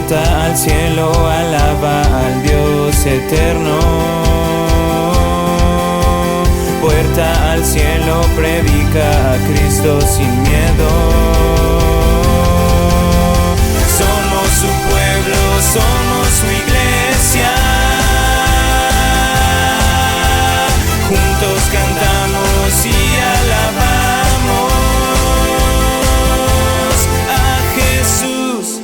Puerta al cielo, alaba al Dios eterno. Puerta al cielo, predica a Cristo sin miedo. Somos su pueblo, somos su iglesia. Juntos cantamos y alabamos a Jesús.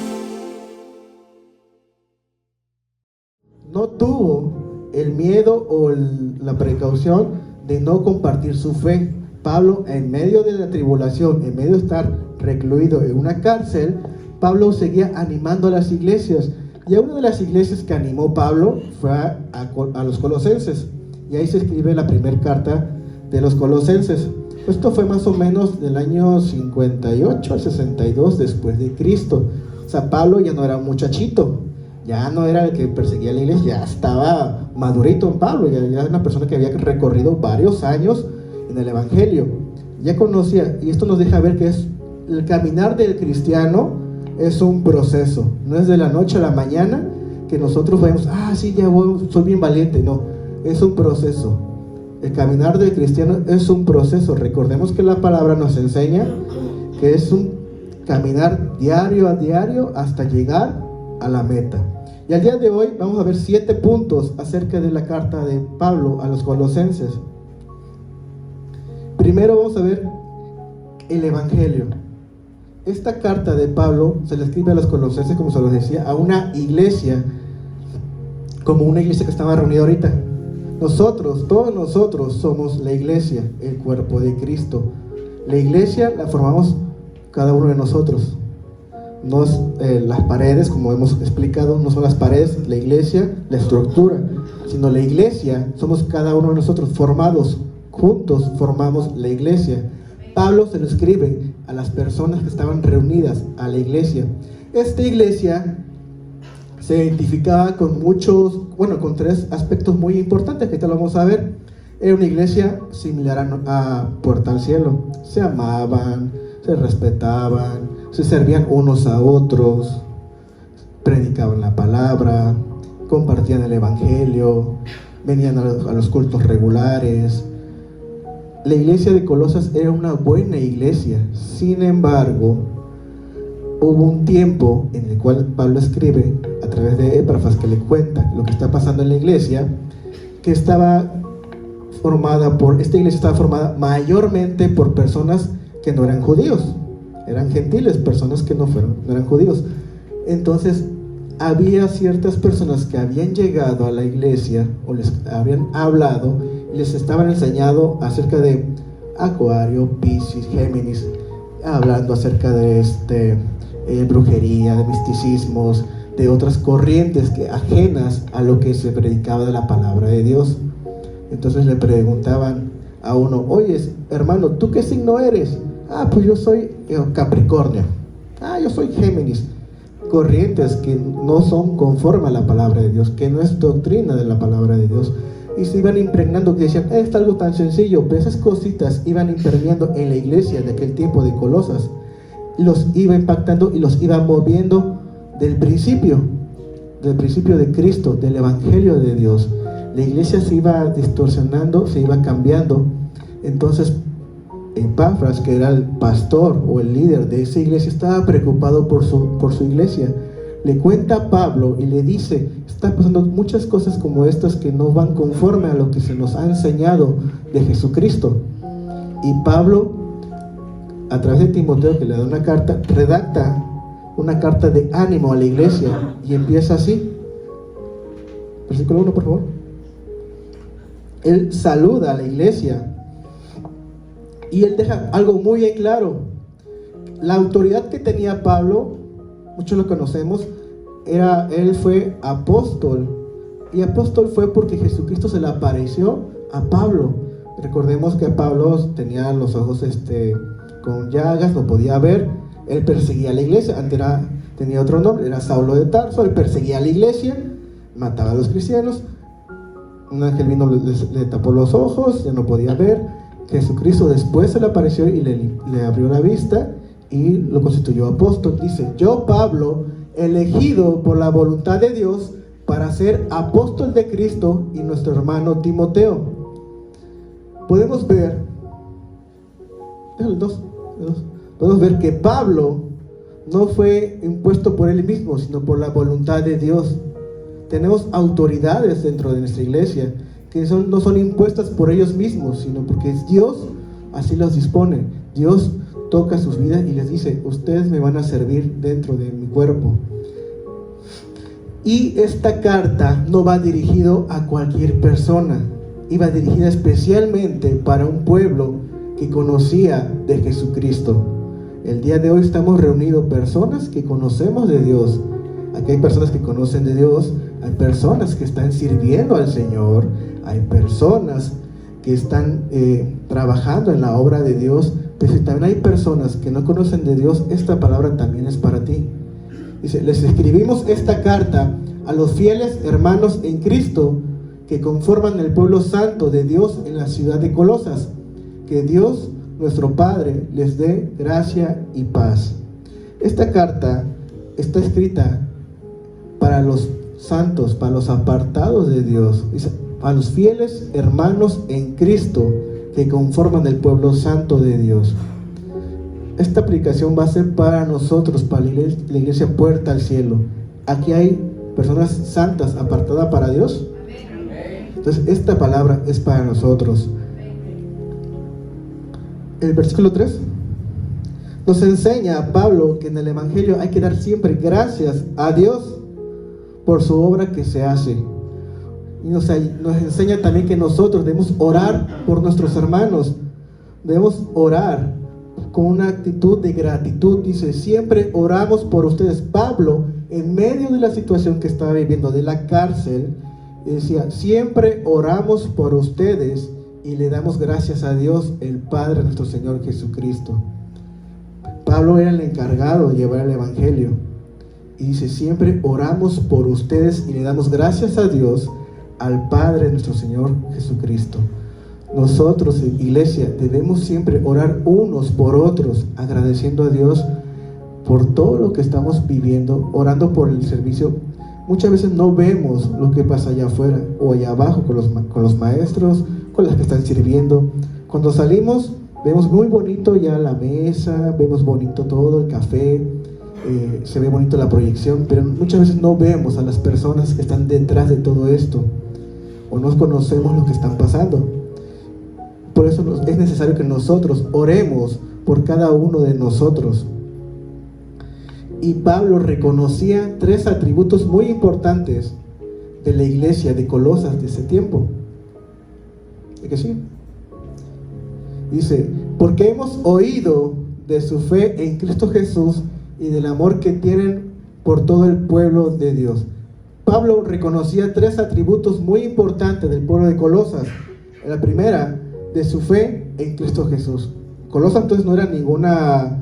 No tuvo el miedo o la precaución de no compartir su fe. Pablo, en medio de la tribulación, en medio de estar recluido en una cárcel, Pablo seguía animando a las iglesias. Y a una de las iglesias que animó Pablo fue a los colosenses. Y ahí se escribe la primera carta de los colosenses. Esto fue más o menos del año 58 al 62 después de Cristo. O sea, Pablo ya no era un muchachito. Ya no era el que perseguía a la iglesia, ya estaba madurito en Pablo, ya era una persona que había recorrido varios años en el evangelio. Ya conocía, y esto nos deja ver que es el caminar del cristiano es un proceso. No es de la noche a la mañana que nosotros vemos, sí, ya voy, soy bien valiente. No, es un proceso. El caminar del cristiano es un proceso. Recordemos que la palabra nos enseña que es un caminar diario a diario hasta llegar a la meta. Y al día de hoy vamos a ver 7 puntos acerca de la carta de Pablo a los colosenses. Primero vamos a ver el evangelio. Esta carta de Pablo se le escribe a los colosenses, como se los decía, a una iglesia, como una iglesia que estaba reunida ahorita. Nosotros, todos nosotros somos la iglesia, el cuerpo de Cristo. La iglesia la formamos cada uno de nosotros. No es las paredes, como hemos explicado, no son las paredes, la iglesia, la estructura, sino la iglesia somos cada uno de nosotros, formados, juntos formamos la iglesia. Pablo se lo escribe a las personas que estaban reunidas a la iglesia. Esta iglesia se identificaba con con 3 aspectos muy importantes que ahorita lo vamos a ver. Era una iglesia similar a Puerta al Cielo. Se amaban, se respetaban, se servían unos a otros, predicaban la palabra, compartían el evangelio, venían a los cultos regulares. La iglesia de Colosas era una buena iglesia. Sin embargo, hubo un tiempo en el cual Pablo escribe a través de Epafras, que le cuenta lo que está pasando en la iglesia, que esta iglesia estaba formada mayormente por personas que no eran judíos, eran gentiles, personas que no eran judíos. Entonces había ciertas personas que habían llegado a la iglesia o les habían hablado y les estaban enseñando acerca de Acuario, Piscis, Géminis, hablando acerca de brujería, de misticismos, de otras corrientes ajenas a lo que se predicaba de la palabra de Dios. Entonces le preguntaban a uno: oye, hermano, ¿tú qué signo eres? Pues yo soy Capricornio. Yo soy Géminis. Corrientes que no son conforme a la palabra de Dios, que no es doctrina de la palabra de Dios. Y se iban impregnando, que decían, es algo tan sencillo, pero esas cositas iban impermeando en la iglesia de aquel tiempo de Colosas. Los iba impactando y los iba moviendo del principio de Cristo, del evangelio de Dios. La iglesia se iba distorsionando, se iba cambiando. Entonces Epafras, que era el pastor o el líder de esa iglesia, estaba preocupado por su iglesia. Le cuenta a Pablo y le dice: está pasando muchas cosas como estas que no van conforme a lo que se nos ha enseñado de Jesucristo. Y Pablo, a través de Timoteo, que le da una carta, redacta una carta de ánimo a la iglesia y empieza así. Versículo 1, por favor. Él saluda a la iglesia y él deja algo muy en claro. La autoridad que tenía Pablo, muchos lo conocemos, él fue apóstol. Y apóstol fue porque Jesucristo se le apareció a Pablo. Recordemos que Pablo tenía los ojos con llagas, no podía ver. Él perseguía a la iglesia. Antes tenía otro nombre, era Saulo de Tarso. Él perseguía a la iglesia, mataba a los cristianos. Un ángel vino, le tapó los ojos, ya no podía ver. Jesucristo después se le apareció y le abrió la vista y lo constituyó apóstol. Dice: yo, Pablo, elegido por la voluntad de Dios para ser apóstol de Cristo, y nuestro hermano Timoteo. Podemos ver, podemos ver que Pablo no fue impuesto por él mismo, sino por la voluntad de Dios. Tenemos autoridades dentro de nuestra iglesia que no son impuestas por ellos mismos, sino porque Dios así los dispone. Dios toca sus vidas y les dice: ustedes me van a servir dentro de mi cuerpo. Y esta carta no va dirigido a cualquier persona, iba dirigida especialmente para un pueblo que conocía de Jesucristo. El día de hoy estamos reunidos personas que conocemos de Dios. Aquí hay personas que conocen de Dios, hay personas que están sirviendo al Señor, hay personas que están trabajando en la obra de Dios, pero si también hay personas que no conocen de Dios, esta palabra también es para ti. Dice: les escribimos esta carta a los fieles hermanos en Cristo que conforman el pueblo santo de Dios en la ciudad de Colosas. Que Dios, nuestro Padre, les dé gracia y paz. Esta carta está escrita para los santos, para los apartados de Dios, a los fieles hermanos en Cristo que conforman el pueblo santo de Dios. Esta aplicación va a ser para nosotros, para la iglesia Puerta al Cielo. Aquí hay personas santas apartadas para Dios. Entonces esta palabra es para nosotros. El versículo 3 nos enseña a Pablo que en el Evangelio hay que dar siempre gracias a Dios por su obra que se hace. Y nos enseña también que nosotros debemos orar por nuestros hermanos. Debemos orar con una actitud de gratitud. Dice: siempre oramos por ustedes. Pablo, en medio de la situación que estaba viviendo de la cárcel, decía: siempre oramos por ustedes y le damos gracias a Dios, el Padre de nuestro Señor Jesucristo. Pablo era el encargado de llevar el Evangelio. Y dice: siempre oramos por ustedes y le damos gracias a Dios, al Padre de nuestro Señor Jesucristo. Nosotros, iglesia, debemos siempre orar unos por otros, agradeciendo a Dios por todo lo que estamos viviendo, orando por el servicio. Muchas veces no vemos lo que pasa allá afuera o allá abajo con los maestros, con las que están sirviendo. Cuando salimos vemos muy bonito ya la mesa, vemos bonito todo, el café, se ve bonito la proyección, pero muchas veces no vemos a las personas que están detrás de todo esto, o no conocemos lo que están pasando. Por eso es necesario que nosotros oremos por cada uno de nosotros. Y Pablo reconocía 3 atributos muy importantes de la iglesia de Colosas de ese tiempo. ¿Es que sí? Dice: porque hemos oído de su fe en Cristo Jesús y del amor que tienen por todo el pueblo de Dios. Pablo reconocía 3 atributos muy importantes del pueblo de Colosas. La primera, de su fe en Cristo Jesús. Colosas entonces no era ninguna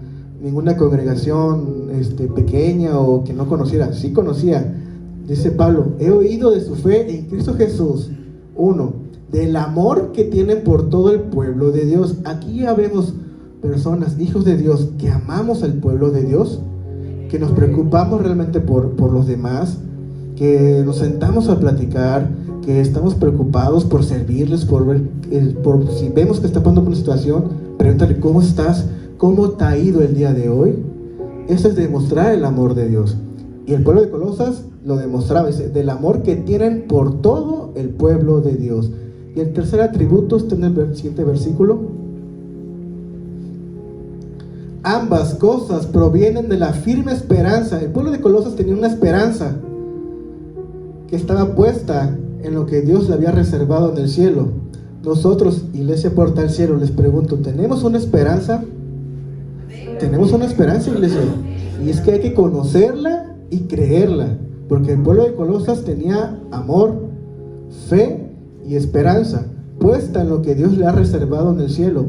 congregación pequeña o que no conociera. Sí conocía. Dice Pablo: he oído de su fe en Cristo Jesús. 1, del amor que tienen por todo el pueblo de Dios. Aquí ya vemos personas, hijos de Dios, que amamos al pueblo de Dios, que nos preocupamos realmente por los demás, que nos sentamos a platicar, que estamos preocupados por servirles, por si vemos que está pasando por una situación, pregúntale: ¿cómo estás? ¿Cómo te ha ido el día de hoy? Eso es demostrar el amor de Dios. Y el pueblo de Colosas lo demostraba, del amor que tienen por todo el pueblo de Dios. Y el tercer atributo está en el siguiente versículo. Ambas cosas provienen de la firme esperanza. El pueblo de Colosas tenía una esperanza que estaba puesta en lo que Dios le había reservado en el cielo. Nosotros, Iglesia Puerta al Cielo, les pregunto: ¿tenemos una esperanza? Tenemos una esperanza, iglesia, y es que hay que conocerla y creerla, porque el pueblo de Colosas tenía amor, fe y esperanza puesta en lo que Dios le ha reservado en el cielo.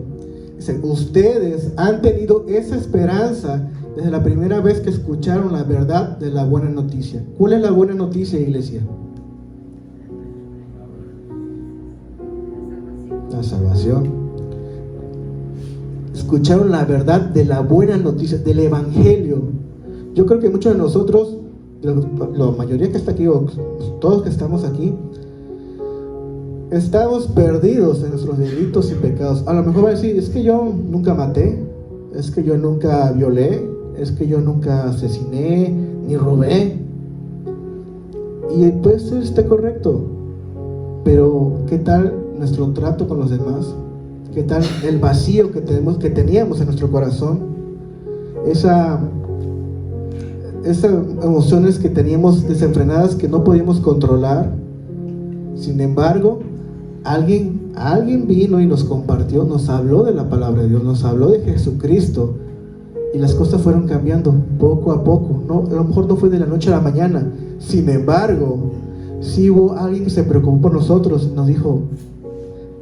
Dice: ustedes han tenido esa esperanza desde la primera vez que escucharon la verdad de la buena noticia. ¿Cuál es la buena noticia, iglesia? La salvación. Escucharon la verdad de la buena noticia, del Evangelio. Yo creo que muchos de nosotros la mayoría que está aquí, o todos que estamos aquí, estamos perdidos en nuestros delitos y pecados. A lo mejor va a decir, es que yo nunca maté, es que yo nunca violé, es que yo nunca asesiné, ni robé. Y puede ser, está correcto, pero ¿qué tal nuestro trato con los demás? ¿Qué tal el vacío que teníamos en nuestro corazón? Esas emociones que teníamos desenfrenadas que no podíamos controlar. Sin embargo, alguien vino y nos compartió, nos habló de la palabra de Dios, nos habló de Jesucristo, y las cosas fueron cambiando poco a poco. No, a lo mejor no fue de la noche a la mañana. Sin embargo, sí hubo alguien que se preocupó por nosotros y nos dijo,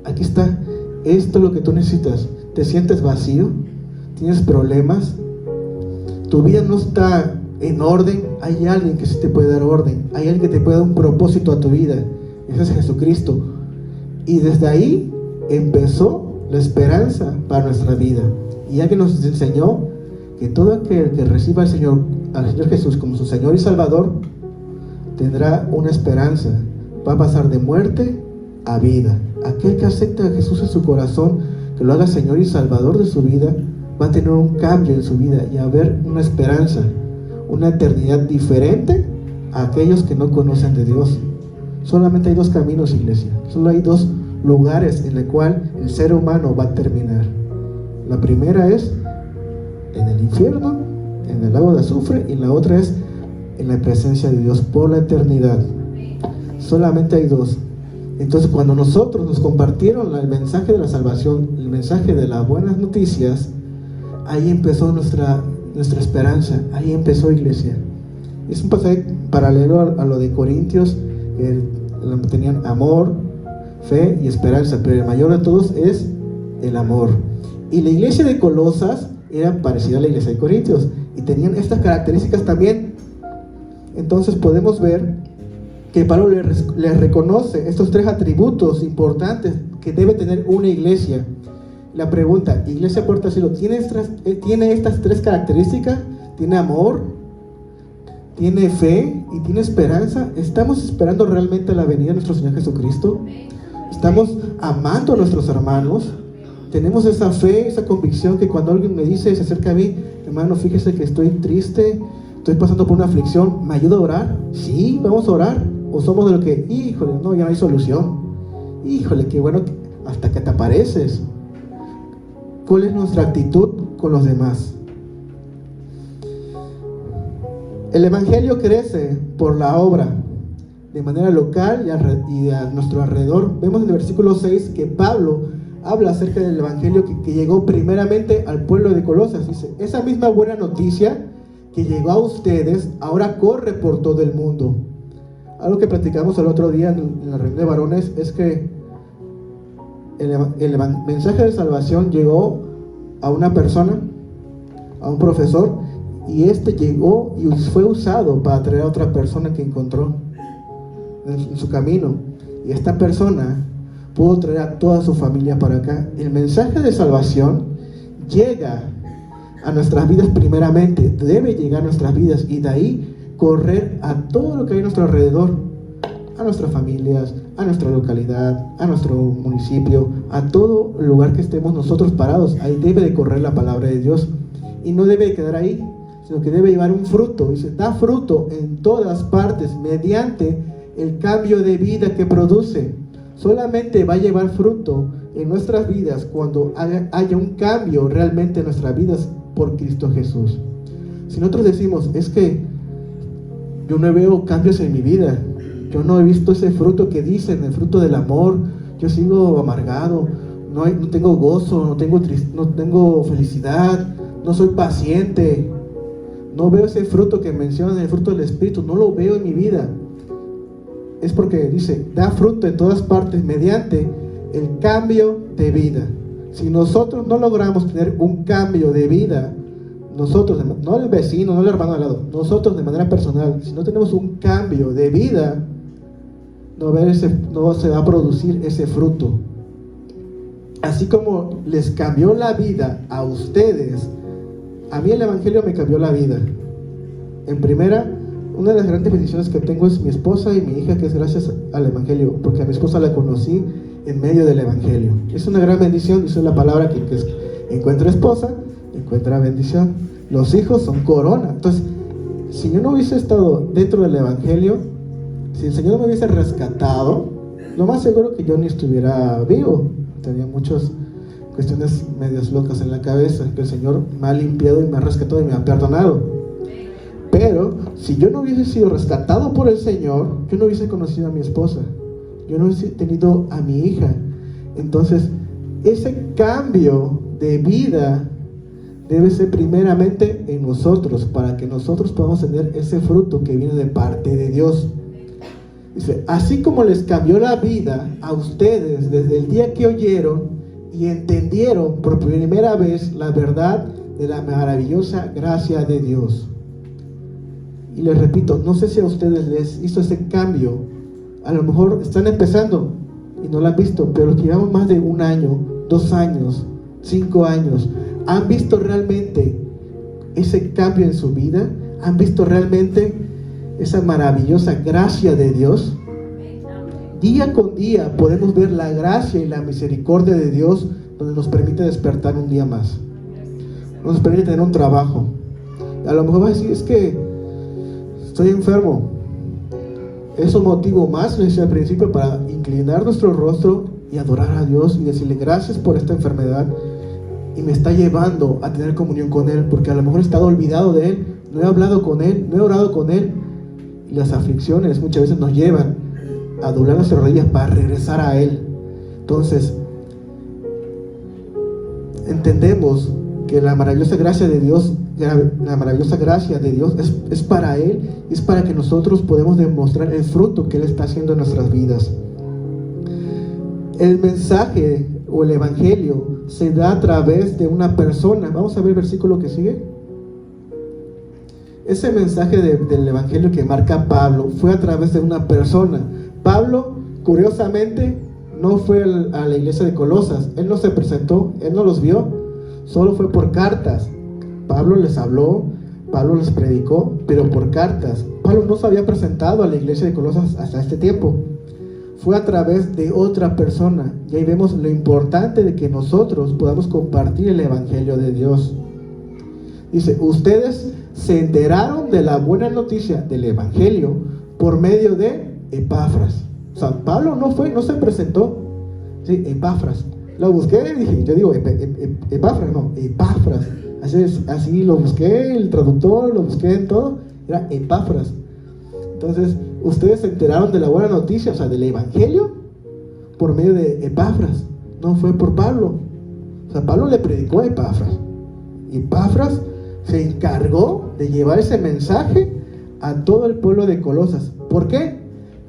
aquí está, esto es lo que tú necesitas. ¿Te sientes vacío? ¿Tienes problemas? ¿Tu vida no está en orden? Hay alguien que sí te puede dar orden, hay alguien que te puede dar un propósito a tu vida. Ese es Jesucristo. Y desde ahí empezó la esperanza para nuestra vida. Y alguien nos enseñó que todo aquel que reciba al Señor Jesús como su Señor y Salvador tendrá una esperanza. Va a pasar de muerte a vida. Aquel que acepta a Jesús en su corazón, que lo haga Señor y Salvador de su vida, va a tener un cambio en su vida y a ver una esperanza, una eternidad diferente a aquellos que no conocen de Dios. Solamente hay dos caminos, iglesia. Solo hay dos lugares en el cual el ser humano va a terminar. La primera es en el infierno, en el lago de azufre, y la otra es en la presencia de Dios por la eternidad. Solamente hay dos. Entonces, cuando nosotros nos compartieron el mensaje de la salvación, el mensaje de las buenas noticias, ahí empezó nuestra esperanza, ahí empezó, iglesia. Es un pasaje paralelo a lo de Corintios, que tenían amor, fe y esperanza, pero el mayor de todos es el amor. Y la iglesia de Colosas era parecida a la iglesia de Corintios y tenían estas características también. Entonces podemos ver que Pablo les reconoce estos tres atributos importantes que debe tener una iglesia. La pregunta, ¿Iglesia Puerta Cielo tiene estas tres características? ¿Tiene amor? ¿Tiene fe? ¿Y tiene esperanza? ¿Estamos esperando realmente la venida de nuestro Señor Jesucristo? ¿Estamos amando a nuestros hermanos? ¿Tenemos esa fe, esa convicción que cuando alguien me dice, se acerca a mí, hermano, fíjese que estoy triste, estoy pasando por una aflicción, ¿me ayuda a orar? Sí, vamos a orar. ¿O somos de lo que, híjole, no, ya no hay solución? Híjole, qué bueno, hasta que te apareces. ¿Cuál es nuestra actitud con los demás? El Evangelio crece por la obra, de manera local y a nuestro alrededor. Vemos en el versículo 6 que Pablo habla acerca del Evangelio que llegó primeramente al pueblo de Colosas. Dice, esa misma buena noticia que llegó a ustedes, ahora corre por todo el mundo. Algo que platicamos el otro día en la reunión de varones es que el mensaje de salvación llegó a una persona, a un profesor, y llegó y fue usado para traer a otra persona que encontró en su camino, y esta persona pudo traer a toda su familia para acá. El mensaje de salvación llega a nuestras vidas primeramente, debe llegar a nuestras vidas y de ahí correr a todo lo que hay a nuestro alrededor, a nuestras familias, a nuestra localidad, a nuestro municipio, a todo lugar que estemos nosotros parados. Ahí debe de correr la palabra de Dios y no debe de quedar ahí, sino que debe llevar un fruto. Dice, da fruto en todas partes mediante el cambio de vida que produce. Solamente va a llevar fruto en nuestras vidas cuando haya un cambio realmente en nuestras vidas por Cristo Jesús. Si nosotros decimos, es que yo no veo cambios en mi vida, yo no he visto ese fruto que dicen, el fruto del amor, yo sigo amargado, no tengo gozo, no tengo felicidad, no soy paciente, no veo ese fruto que mencionan, el fruto del Espíritu, no lo veo en mi vida. Es porque dice, da fruto en todas partes mediante el cambio de vida. Si nosotros no logramos tener un cambio de vida, nosotros, no el vecino, no el hermano al lado, nosotros de manera personal, si no tenemos un cambio de vida, no se va a producir ese fruto. Así como les cambió la vida a ustedes, a mí el Evangelio me cambió la vida. En primera, una de las grandes bendiciones que tengo es mi esposa y mi hija, que es gracias al Evangelio, porque a mi esposa la conocí en medio del Evangelio. Es una gran bendición, dice la palabra que encuentra esposa, encuentra bendición. Los hijos son corona. Entonces, si yo no hubiese estado dentro del Evangelio, si el Señor me hubiese rescatado, lo más seguro que yo ni estuviera vivo. Tenía muchas cuestiones medias locas en la cabeza, que el Señor me ha limpiado y me ha rescatado y me ha perdonado. Pero si yo no hubiese sido rescatado por el Señor, yo no hubiese conocido a mi esposa, yo no hubiese tenido a mi hija. Entonces, ese cambio de vida debe ser primeramente en nosotros, para que nosotros podamos tener ese fruto que viene de parte de Dios. Dice, así como les cambió la vida a ustedes desde el día que oyeron y entendieron por primera vez la verdad de la maravillosa gracia de Dios. Y les repito, no sé si a ustedes les hizo ese cambio. A lo mejor están empezando y no lo han visto, pero los que llevamos más de 1 año, 2 años, 5 años, ¿han visto realmente ese cambio en su vida? ¿Han visto realmente esa maravillosa gracia de Dios? Día con día podemos ver la gracia y la misericordia de Dios, donde nos permite despertar un día más, nos permite tener un trabajo. A lo mejor vas a decir, es que estoy enfermo. Es un motivo más, le decía al principio, para inclinar nuestro rostro y adorar a Dios y decirle gracias por esta enfermedad, y me está llevando a tener comunión con Él, porque a lo mejor he estado olvidado de Él, no he hablado con Él, no he orado con Él. Y las aflicciones muchas veces nos llevan a doblar nuestras rodillas para regresar a Él. Entonces, entendemos que la maravillosa gracia de Dios, es para Él, es para que nosotros podamos demostrar el fruto que Él está haciendo en nuestras vidas. El mensaje o el Evangelio se da a través de una persona. Vamos a ver el versículo que sigue. Ese mensaje del Evangelio que marca Pablo fue a través de una persona. Pablo, curiosamente, no fue a la iglesia de Colosas. Él no se presentó, él no los vio, solo fue por cartas. Pablo les habló, Pablo les predicó, pero por cartas. Pablo no se había presentado a la iglesia de Colosas hasta este tiempo. Fue a través de otra persona. Y ahí vemos lo importante de que nosotros podamos compartir el Evangelio de Dios. Dice, ustedes se enteraron de la buena noticia del Evangelio por medio de Epafras. O sea, Pablo no se presentó. Sí, Epafras. Lo busqué y dije, yo digo Epafras, no, Epafras. Así lo busqué, el traductor, lo busqué en todo, era Epafras. Entonces, ustedes se enteraron de la buena noticia, o sea, del Evangelio, por medio de Epafras. No fue por Pablo. O sea, Pablo le predicó a Epafras. Epafras se encargó de llevar ese mensaje a todo el pueblo de Colosas. ¿Por qué?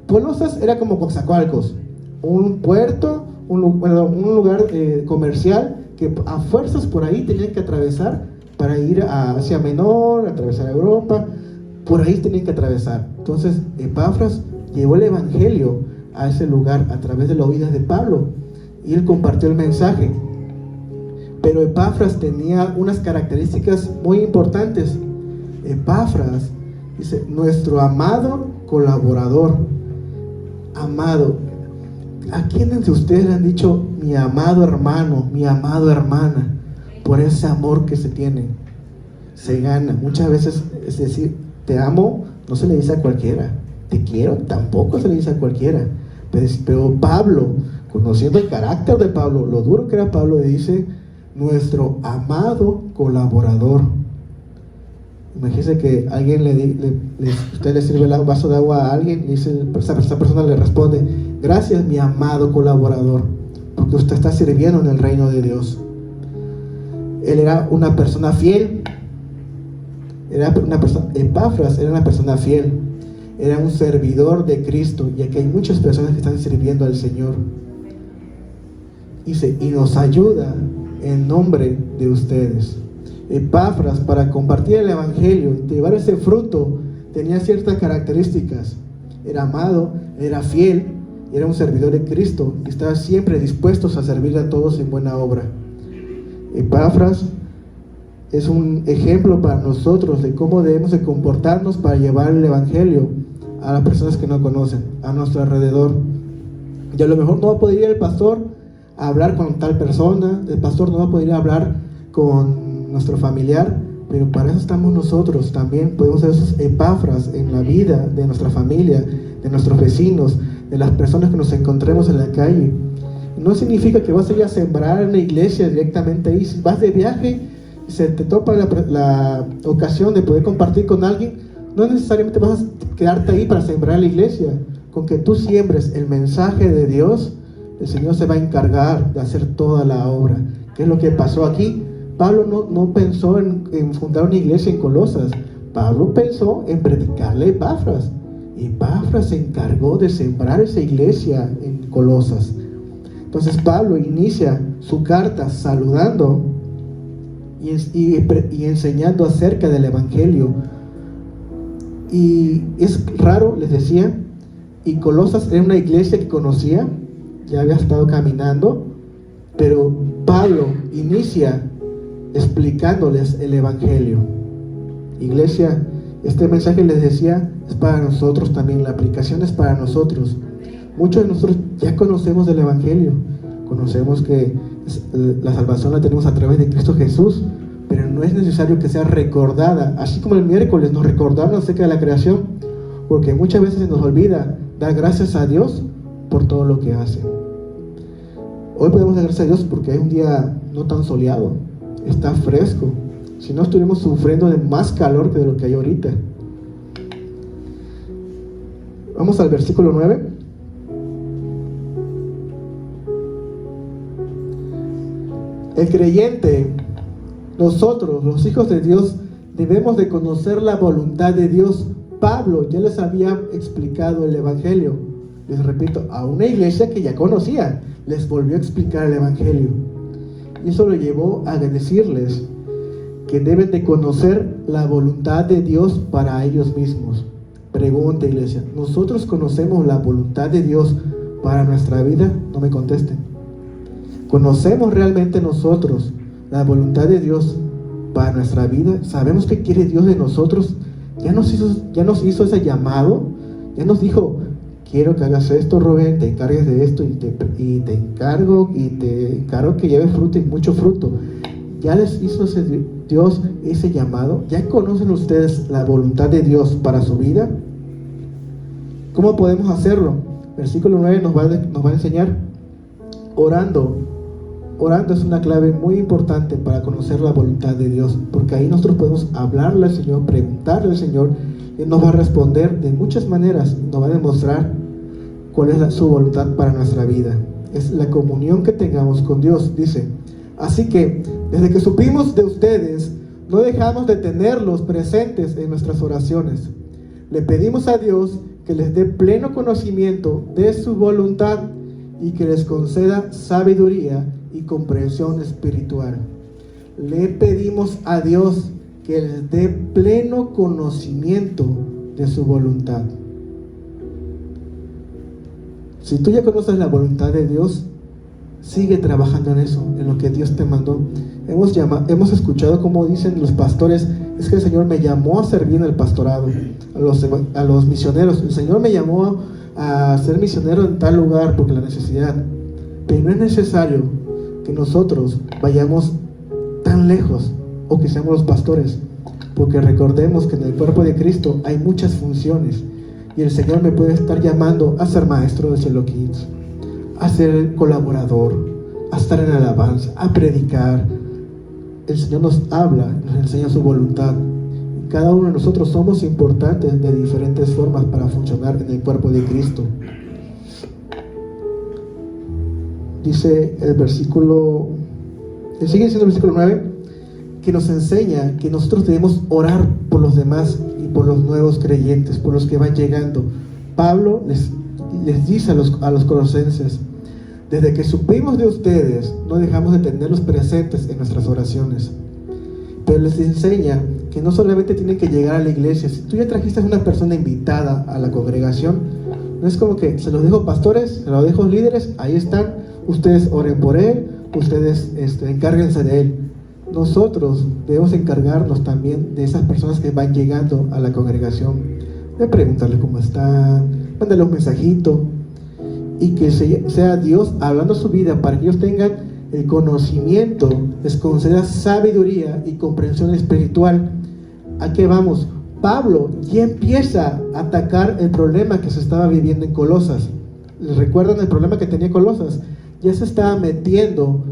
Colosas era como Coatzacoalcos, un puerto, un lugar comercial que a fuerzas por ahí tenían que atravesar para ir a Asia Menor, atravesar Europa, por ahí tenían que atravesar. Entonces Epafras llevó el Evangelio a ese lugar a través de la oídas de Pablo, y él compartió el mensaje. Pero Epafras tenía unas características muy importantes. Epafras dice, nuestro amado colaborador. Amado. ¿A quiénes de ustedes le han dicho mi amado hermano, mi amado hermana? Por ese amor que se tiene, se gana. Muchas veces, es decir, te amo, no se le dice a cualquiera. Te quiero, tampoco se le dice a cualquiera. Pero Pablo, conociendo el carácter de Pablo, lo duro que era Pablo, le dice, nuestro amado colaborador. Imagínese que alguien usted le sirve el vaso de agua a alguien y esa persona le responde, gracias mi amado colaborador, porque usted está sirviendo en el reino de Dios. Él era una persona fiel. Epafras era una persona fiel. Era un servidor de Cristo, y aquí hay muchas personas que están sirviendo al Señor. Y nos ayuda en nombre de ustedes. Epafras, para compartir el Evangelio y llevar ese fruto, tenía ciertas características. Era amado, era fiel, era un servidor de Cristo, y estaba siempre dispuesto a servirle a todos en buena obra. Epafras es un ejemplo para nosotros de cómo debemos de comportarnos para llevar el evangelio a las personas que no conocen, a nuestro alrededor. Y a lo mejor no va a poder ir el pastor a hablar con tal persona, el pastor no va a poder ir a hablar con nuestro familiar, pero para eso estamos nosotros. También podemos ser esos Epafras en la vida de nuestra familia, de nuestros vecinos, de las personas que nos encontremos en la calle. No significa que vas a ir a sembrar en la iglesia directamente ahí. Si vas de viaje y se te topa la ocasión de poder compartir con alguien, no necesariamente vas a quedarte ahí para sembrar en la iglesia. Con que tú siembres el mensaje de Dios, el Señor se va a encargar de hacer toda la obra. ¿Qué es lo que pasó aquí? Pablo no pensó en fundar una iglesia en Colosas. Pablo pensó en predicarle a Epafras. Epafras se encargó de sembrar esa iglesia en Colosas. Entonces Pablo inicia su carta saludando y enseñando acerca del evangelio. Y es raro, les decía, y Colosas era una iglesia que conocía, ya había estado caminando, pero Pablo inicia explicándoles el evangelio. Iglesia, este mensaje, les decía, es para nosotros también, la aplicación es para nosotros. Muchos de nosotros ya conocemos del evangelio, conocemos que la salvación la tenemos a través de Cristo Jesús, pero no es necesario que sea recordada, así como el miércoles nos recordaron acerca de la creación, porque muchas veces se nos olvida dar gracias a Dios por todo lo que hace. Hoy podemos dar gracias a Dios porque hay un día no tan soleado, está fresco. Si no, estuviéramos sufriendo de más calor que de lo que hay ahorita. Vamos al versículo 9. El creyente, nosotros, los hijos de Dios, debemos de conocer la voluntad de Dios. Pablo ya les había explicado el evangelio, les repito, a una iglesia que ya conocía, les volvió a explicar el evangelio. Y eso lo llevó a decirles que deben de conocer la voluntad de Dios para ellos mismos. Pregunta, iglesia, ¿nosotros conocemos la voluntad de Dios para nuestra vida? No me contesten. ¿Conocemos realmente nosotros la voluntad de Dios para nuestra vida? ¿Sabemos qué quiere Dios de nosotros? Ya nos hizo ese llamado, ya nos dijo, quiero que hagas esto, Rubén, te encargues de esto, y te encargo que lleves fruto y mucho fruto. Ya les hizo Dios ese llamado. ¿Ya conocen ustedes la voluntad de Dios para su vida? ¿Cómo podemos hacerlo? Versículo 9 nos va a enseñar orando. Orando es una clave muy importante para conocer la voluntad de Dios, porque ahí nosotros podemos hablarle al Señor, preguntarle al Señor, y Él nos va a responder de muchas maneras, nos va a demostrar cuál es su voluntad para nuestra vida. Es la comunión que tengamos con Dios. Dice, así que desde que supimos de ustedes, no dejamos de tenerlos presentes en nuestras oraciones. Le pedimos a Dios que les dé pleno conocimiento de su voluntad y que les conceda sabiduría y comprensión espiritual. Le pedimos a Dios que les dé pleno conocimiento de su voluntad. Si tú ya conoces la voluntad de Dios, sigue trabajando en eso, en lo que Dios te mandó. Hemos escuchado como dicen los pastores, es que el Señor me llamó a servir en el pastorado, a los misioneros. El Señor me llamó a ser misionero en tal lugar porque la necesidad. Pero no es necesario que nosotros vayamos tan lejos o que seamos los pastores, porque recordemos que en el cuerpo de Cristo hay muchas funciones y el Señor me puede estar llamando a ser maestro de Cielo Kids, a ser colaborador, a estar en alabanza, a predicar. El Señor nos habla, nos enseña su voluntad. Cada uno de nosotros somos importantes de diferentes formas para funcionar en el cuerpo de Cristo. Dice el versículo, sigue diciendo el versículo 9, que nos enseña que nosotros debemos orar por los demás y por los nuevos creyentes, por los que van llegando. Pablo les dice a los colosenses, desde que supimos de ustedes, no dejamos de tenerlos presentes en nuestras oraciones. Pero les enseña que no solamente tienen que llegar a la iglesia. Si tú ya trajiste a una persona invitada a la congregación, no es como que se los dejo pastores, se los dejo líderes, ahí están, ustedes oren por él, ustedes encárguense de él. nosotros debemos encargarnos también de esas personas que van llegando a la congregación, de preguntarle cómo están, mandarle un mensajito, y que sea Dios hablando su vida para que ellos tengan el conocimiento, les conceda sabiduría y comprensión espiritual. ¿A qué vamos? Pablo ya empieza a atacar el problema que se estaba viviendo en Colosas. ¿Les recuerdan el problema que tenía Colosas? Ya se estaba metiendo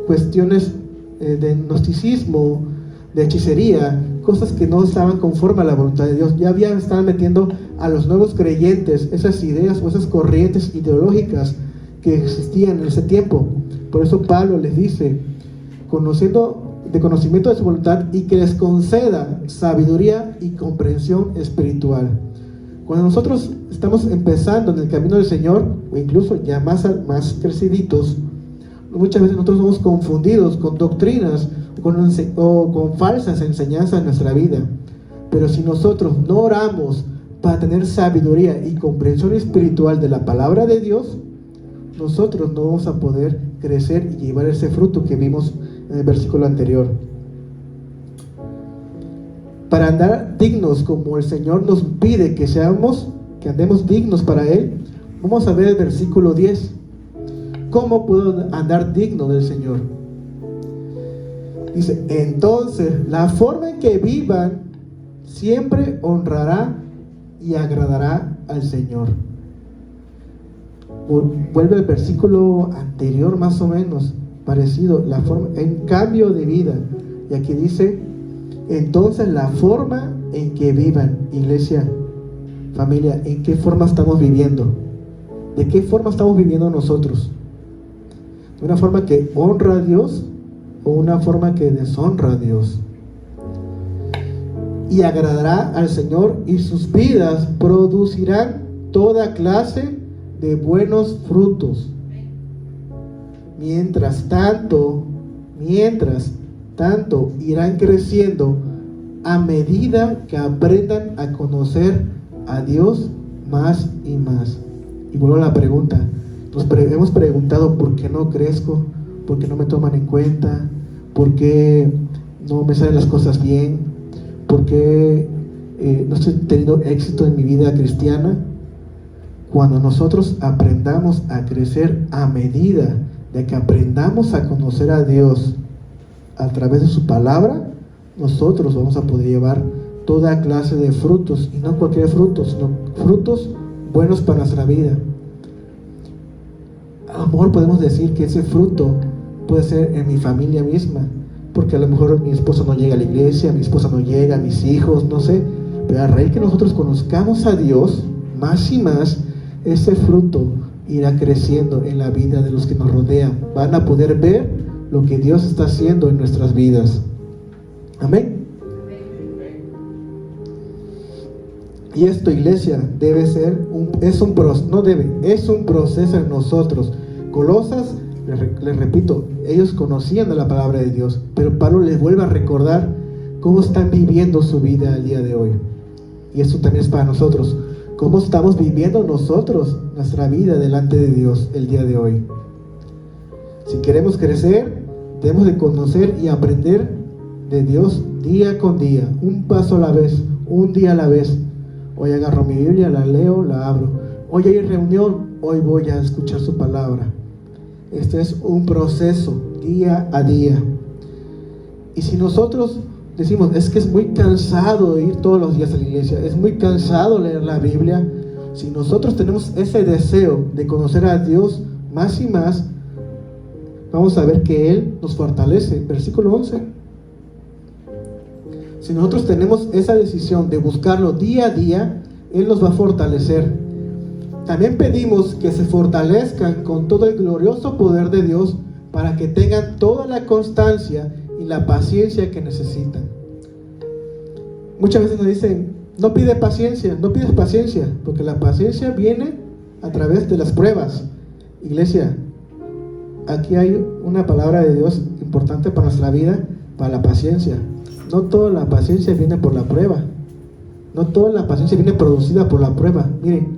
cuestiones de gnosticismo, de hechicería, cosas que no estaban conforme a la voluntad de Dios. Ya estaban metiendo a los nuevos creyentes esas ideas o esas corrientes ideológicas que existían en ese tiempo. Por eso Pablo les dice, conocimiento de su voluntad, y que les conceda sabiduría y comprensión espiritual. Cuando nosotros estamos empezando en el camino del Señor, o incluso ya más creciditos, muchas veces nosotros somos confundidos con doctrinas o con falsas enseñanzas en nuestra vida. Pero si nosotros no oramos para tener sabiduría y comprensión espiritual de la palabra de Dios, nosotros no vamos a poder crecer y llevar ese fruto que vimos en el versículo anterior. Para andar dignos como el Señor nos pide que andemos dignos para Él, vamos a ver el versículo 10. ¿Cómo puedo andar digno del Señor? Dice, entonces la forma en que vivan siempre honrará y agradará al Señor. Vuelve al versículo anterior, más o menos parecido, la forma en cambio de vida. Y aquí dice, entonces la forma en que vivan. Iglesia, familia, ¿en qué forma estamos viviendo? ¿De qué forma estamos viviendo nosotros? ¿De una forma que honra a Dios o una forma que deshonra a Dios? Y agradará al Señor, y sus vidas producirán toda clase de buenos frutos. Mientras tanto irán creciendo a medida que aprendan a conocer a Dios más y más. Y vuelvo a la pregunta, hemos preguntado por qué no crezco, por qué no me toman en cuenta, por qué no me salen las cosas bien, por qué no estoy teniendo éxito en mi vida cristiana. Cuando nosotros aprendamos a crecer a medida de que aprendamos a conocer a Dios a través de su palabra, nosotros vamos a poder llevar toda clase de frutos, y no cualquier fruto, sino frutos buenos para nuestra vida. A lo mejor podemos decir que ese fruto puede ser en mi familia misma, porque a lo mejor mi esposo no llega a la iglesia, mi esposa no llega, mis hijos, no sé, pero a raíz que nosotros conozcamos a Dios más y más, ese fruto irá creciendo en la vida de los que nos rodean. Van a poder ver lo que Dios está haciendo en nuestras vidas. Amén. Y esto, iglesia, es un proceso en nosotros. Colosas, les repito, ellos conocían de la palabra de Dios, pero Pablo les vuelve a recordar cómo están viviendo su vida el día de hoy. Y esto también es para nosotros. ¿Cómo estamos viviendo nosotros nuestra vida delante de Dios el día de hoy? Si queremos crecer, debemos de conocer y aprender de Dios día con día, un paso a la vez, un día a la vez. Hoy agarro mi Biblia, la leo, la abro. Hoy hay reunión, hoy voy a escuchar su palabra. Este es un proceso día a día. Y si nosotros decimos, es que es muy cansado ir todos los días a la iglesia, es muy cansado leer la Biblia, si nosotros tenemos ese deseo de conocer a Dios más y más, vamos a ver que Él nos fortalece. Versículo 11. Si nosotros tenemos esa decisión de buscarlo día a día, Él nos va a fortalecer. También pedimos que se fortalezcan con todo el glorioso poder de Dios, para que tengan toda la constancia y la paciencia que necesitan. Muchas veces nos dicen, no pides paciencia, porque la paciencia viene a través de las pruebas. Iglesia, aquí hay una palabra de Dios importante para nuestra vida, para la paciencia. No toda la paciencia viene por la prueba, no toda la paciencia viene producida por la prueba. Miren,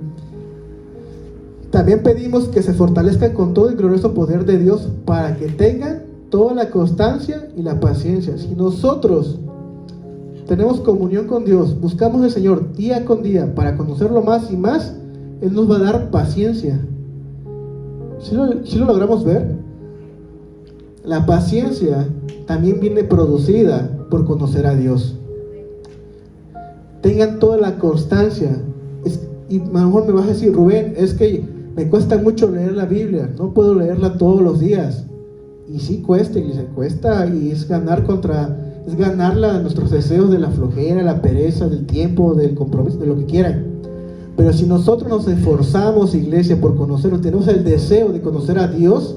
También pedimos que se fortalezcan con todo el glorioso poder de Dios para que tengan toda la constancia y la paciencia. Si nosotros tenemos comunión con Dios, buscamos al Señor día con día para conocerlo más y más, Él nos va a dar paciencia. ¿Sí lo logramos ver? La paciencia también viene producida por conocer a Dios. Tengan toda la constancia. Y a lo mejor me vas a decir, Rubén, es que me cuesta mucho leer la Biblia, no puedo leerla todos los días. Y sí cuesta, iglesia, cuesta, y es ganarla a nuestros deseos de la flojera, la pereza, del tiempo, del compromiso, de lo que quieran. Pero si nosotros nos esforzamos, iglesia, por conocerlo, tenemos el deseo de conocer a Dios,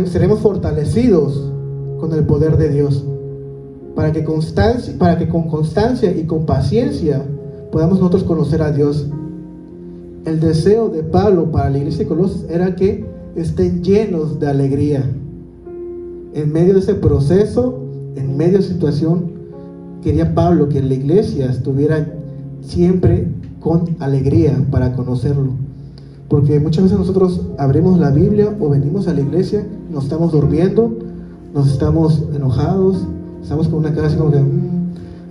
seremos fortalecidos con el poder de Dios, para que con constancia y con paciencia podamos nosotros conocer a Dios. El deseo de Pablo para la iglesia de Colosas era que estén llenos de alegría. En medio de ese proceso, en medio de esa situación, quería Pablo que la iglesia estuviera siempre con alegría para conocerlo. Porque muchas veces nosotros abrimos la Biblia o venimos a la iglesia, nos estamos durmiendo, nos estamos enojados, estamos con una cara así como que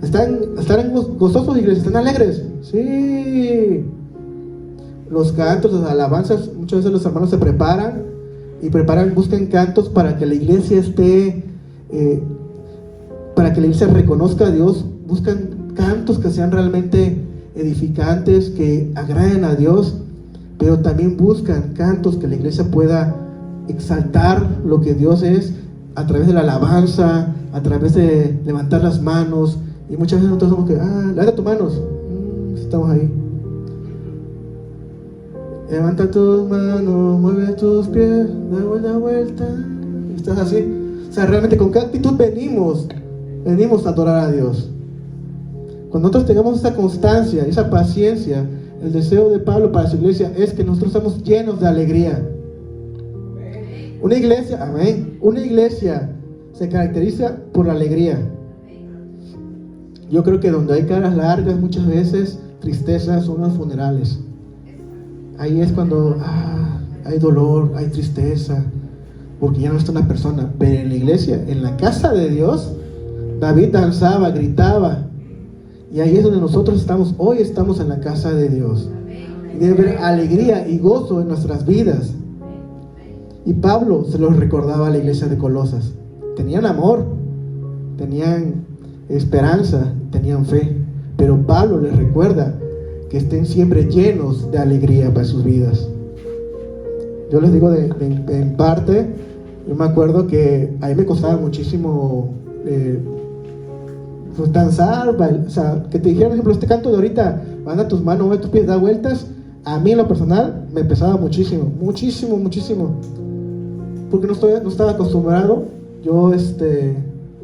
¿Están gozosos, iglesia? ¿Están alegres? Sí. Los cantos, las alabanzas, muchas veces los hermanos se preparan, buscan cantos para que la iglesia esté, para que la iglesia reconozca a Dios. Buscan cantos que sean realmente edificantes, que agraden a Dios, pero también buscan cantos que la iglesia pueda exaltar lo que Dios es a través de la alabanza, a través de levantar las manos. Y muchas veces nosotros somos que, levanta tus manos, estamos ahí. Levanta tus manos, mueve tus pies, da la vuelta. Estás así. O sea, realmente con qué actitud venimos a adorar a Dios. Cuando nosotros tengamos esa constancia, esa paciencia, el deseo de Pablo para su iglesia es que nosotros estamos llenos de alegría. Una iglesia, amén, una iglesia se caracteriza por la alegría. Yo creo que donde hay caras largas, muchas veces tristeza, son los funerales. Ahí es cuando hay dolor, hay tristeza, porque ya no está una persona. Pero en la iglesia, en la casa de Dios, David danzaba, gritaba. Y ahí es donde nosotros estamos. Hoy estamos en la casa de Dios. Y debe haber alegría y gozo en nuestras vidas. Y Pablo se los recordaba a la iglesia de Colosas. Tenían amor, tenían esperanza, tenían fe. Pero Pablo les recuerda que estén siempre llenos de alegría para sus vidas. Yo les digo en parte, yo me acuerdo que a mí me costaba muchísimo pues danzar, o sea, que te dijeran, por ejemplo, este canto de ahorita, manda tus manos, mueve tus pies, da vueltas. A mí en lo personal me pesaba muchísimo, porque no estaba acostumbrado. Yo,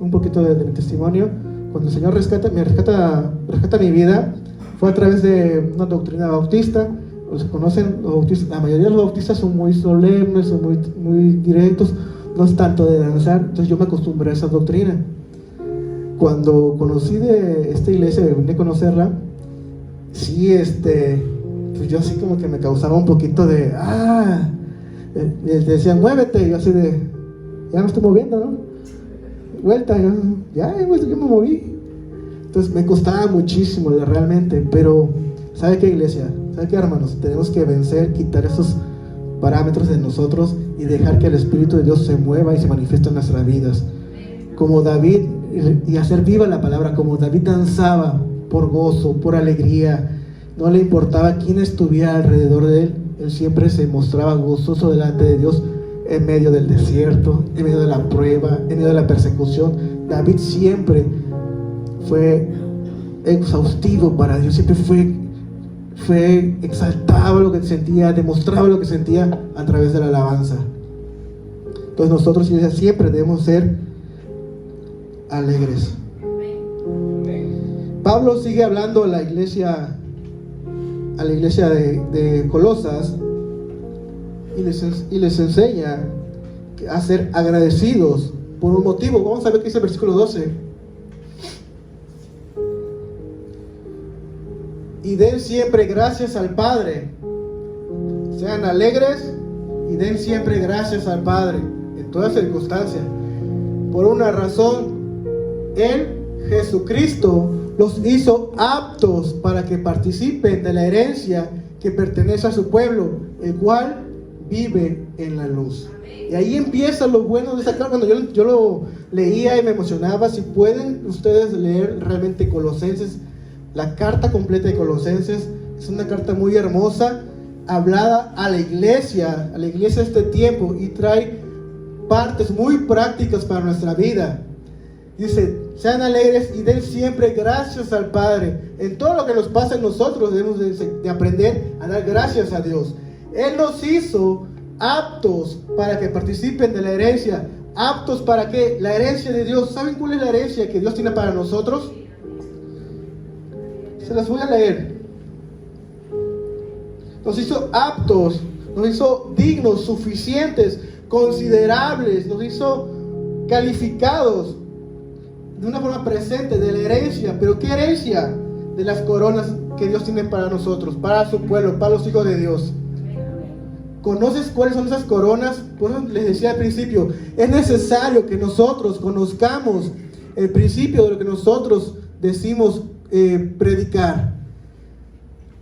un poquito de mi testimonio, cuando el Señor rescata mi vida, fue a través de una doctrina bautista. Los que conocen, los bautistas, la mayoría de los bautistas son muy solemnes, son muy directos, no es tanto de danzar. Entonces yo me acostumbré a esa doctrina. Cuando conocí de esta iglesia, vine a conocerla, sí, pues yo así como que me causaba un poquito de, decían, muévete, y yo así de, ya me estoy moviendo, ¿no? Vuelta, ya me moví. Entonces me costaba muchísimo realmente, pero ¿sabe qué, iglesia? ¿Sabe qué, hermanos? Tenemos que vencer, quitar esos parámetros de nosotros y dejar que el Espíritu de Dios se mueva y se manifieste en nuestras vidas. Como David, y hacer viva la palabra, como David danzaba por gozo, por alegría, no le importaba quién estuviera alrededor de él, él siempre se mostraba gozoso delante de Dios en medio del desierto, en medio de la prueba, en medio de la persecución. David siempre fue exhaustivo para Dios, siempre exaltaba lo que sentía, demostraba lo que sentía a través de la alabanza. Entonces nosotros, iglesia, siempre debemos ser alegres. Pablo sigue hablando a la iglesia de Colosas y les enseña a ser agradecidos por un motivo. Vamos a ver qué dice el versículo 12. Y den siempre gracias al Padre Sean alegres y den siempre gracias al Padre en toda circunstancia. Por una razón, Él, Jesucristo, los hizo aptos para que participen de la herencia que pertenece a su pueblo, el cual vive en la luz. Y ahí empieza lo bueno de esa carta. Cuando yo lo leía y me emocionaba. Si pueden ustedes leer realmente Colosenses, la carta completa de Colosenses, es una carta muy hermosa, hablada a la iglesia de este tiempo, y trae partes muy prácticas para nuestra vida. Dice: sean alegres y den siempre gracias al Padre. En todo lo que nos pasa en nosotros debemos de aprender a dar gracias a Dios. Él nos hizo aptos para que participen de la herencia. ¿Aptos para qué? La herencia de Dios. ¿Saben cuál es la herencia que Dios tiene para nosotros? Se las voy a leer. Nos hizo aptos, nos hizo dignos, suficientes, considerables, nos hizo calificados de una forma presente de la herencia. ¿Pero qué herencia? De las coronas que Dios tiene para nosotros, para su pueblo, para los hijos de Dios. ¿Conoces cuáles son esas coronas? Pues les decía al principio, es necesario que nosotros conozcamos el principio de lo que nosotros decimos predicar.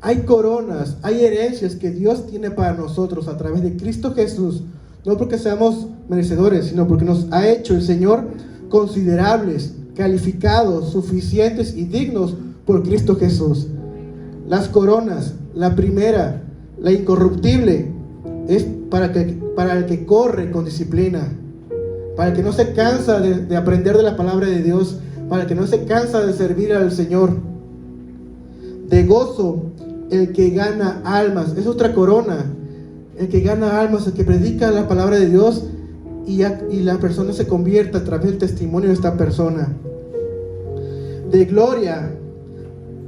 Hay coronas, hay herencias que Dios tiene para nosotros a través de Cristo Jesús, no porque seamos merecedores, sino porque nos ha hecho el Señor considerables, calificados, suficientes y dignos por Cristo Jesús. Las coronas, la primera, la incorruptible, es para el que corre con disciplina, para el que no se cansa de aprender de la palabra de Dios, para el que no se cansa de servir al Señor. De gozo, el que gana almas, es otra corona. El que gana almas, el que predica la palabra de Dios y la persona se convierta a través del testimonio de esta persona. De gloria,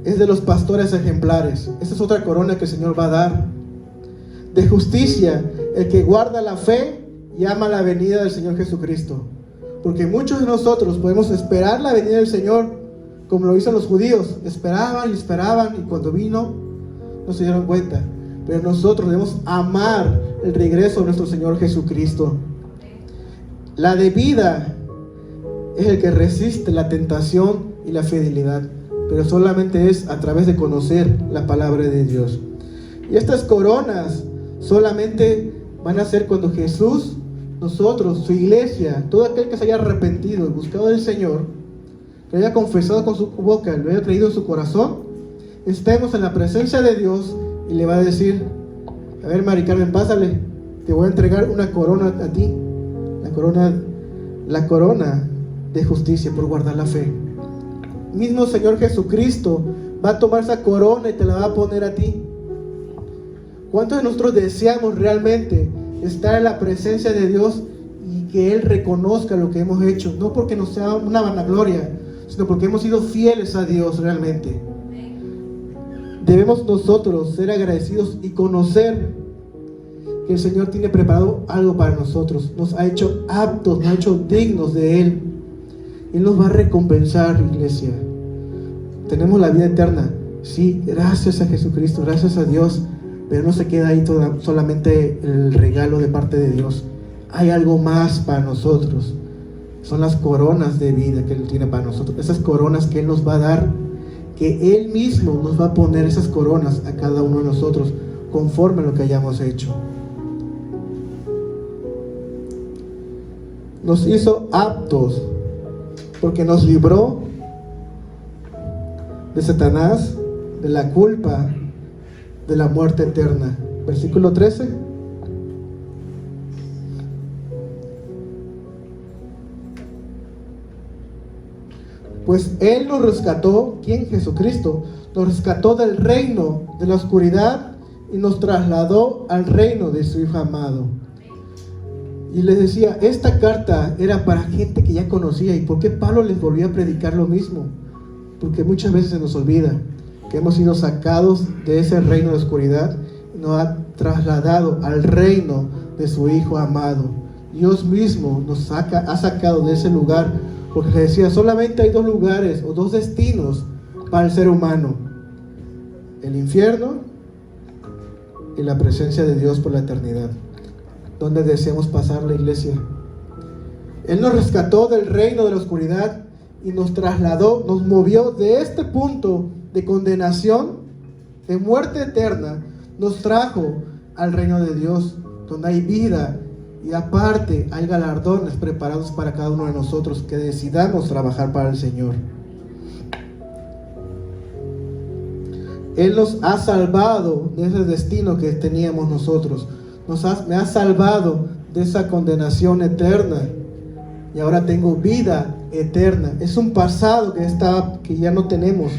es de los pastores ejemplares. Esa es otra corona que el Señor va a dar. De justicia, el que guarda la fe y ama la venida del Señor Jesucristo. Porque muchos de nosotros podemos esperar la venida del Señor, como lo hizo los judíos. Esperaban y cuando vino no se dieron cuenta. Pero nosotros debemos amar el regreso de nuestro Señor Jesucristo. La de vida es el que resiste la tentación y la fidelidad, pero solamente es a través de conocer la palabra de Dios. Y estas coronas solamente van a ser cuando Jesús, nosotros, su iglesia, todo aquel que se haya arrepentido y buscado del Señor, que haya confesado con su boca, lo haya creído en su corazón, estemos en la presencia de Dios y le va a decir: a ver, Mari Carmen, pásale, te voy a entregar una corona a ti, la corona de justicia por guardar la fe. Mismo Señor Jesucristo va a tomar esa corona y te la va a poner a ti. ¿Cuántos de nosotros deseamos realmente estar en la presencia de Dios y que Él reconozca lo que hemos hecho? No porque nos sea una vanagloria, sino porque hemos sido fieles a Dios realmente. Debemos nosotros ser agradecidos y conocer que el Señor tiene preparado algo para nosotros. Nos ha hecho aptos, nos ha hecho dignos de Él. Él nos va a recompensar, iglesia. Tenemos la vida eterna. Sí, gracias a Jesucristo, gracias a Dios. Pero no se queda ahí solamente el regalo de parte de Dios. Hay algo más para nosotros. Son las coronas de vida que Él tiene para nosotros. Esas coronas que Él nos va a dar, que Él mismo nos va a poner esas coronas a cada uno de nosotros, conforme a lo que hayamos hecho. Nos hizo aptos porque nos libró de Satanás, de la culpa, de la muerte eterna. Versículo 13. Pues Él nos rescató. ¿Quién? Jesucristo. Nos rescató del reino de la oscuridad y nos trasladó al reino de su Hijo amado. Y les decía, esta carta era para gente que ya conocía. ¿Y por qué Pablo les volvió a predicar lo mismo? Porque muchas veces se nos olvida que hemos sido sacados de ese reino de oscuridad y nos ha trasladado al reino de su Hijo amado. Dios mismo nos ha sacado de ese lugar, porque les decía, solamente hay dos lugares o dos destinos para el ser humano: el infierno en la presencia de Dios por la eternidad. ¿Dónde deseamos pasar la iglesia? Él nos rescató del reino de la oscuridad y nos trasladó, nos movió de este punto de condenación, de muerte eterna, nos trajo al reino de Dios, donde hay vida y aparte hay galardones preparados para cada uno de nosotros que decidamos trabajar para el Señor. Él nos ha salvado de ese destino que teníamos nosotros. Me ha salvado de esa condenación eterna. Y ahora tengo vida eterna. Es un pasado que ya no tenemos.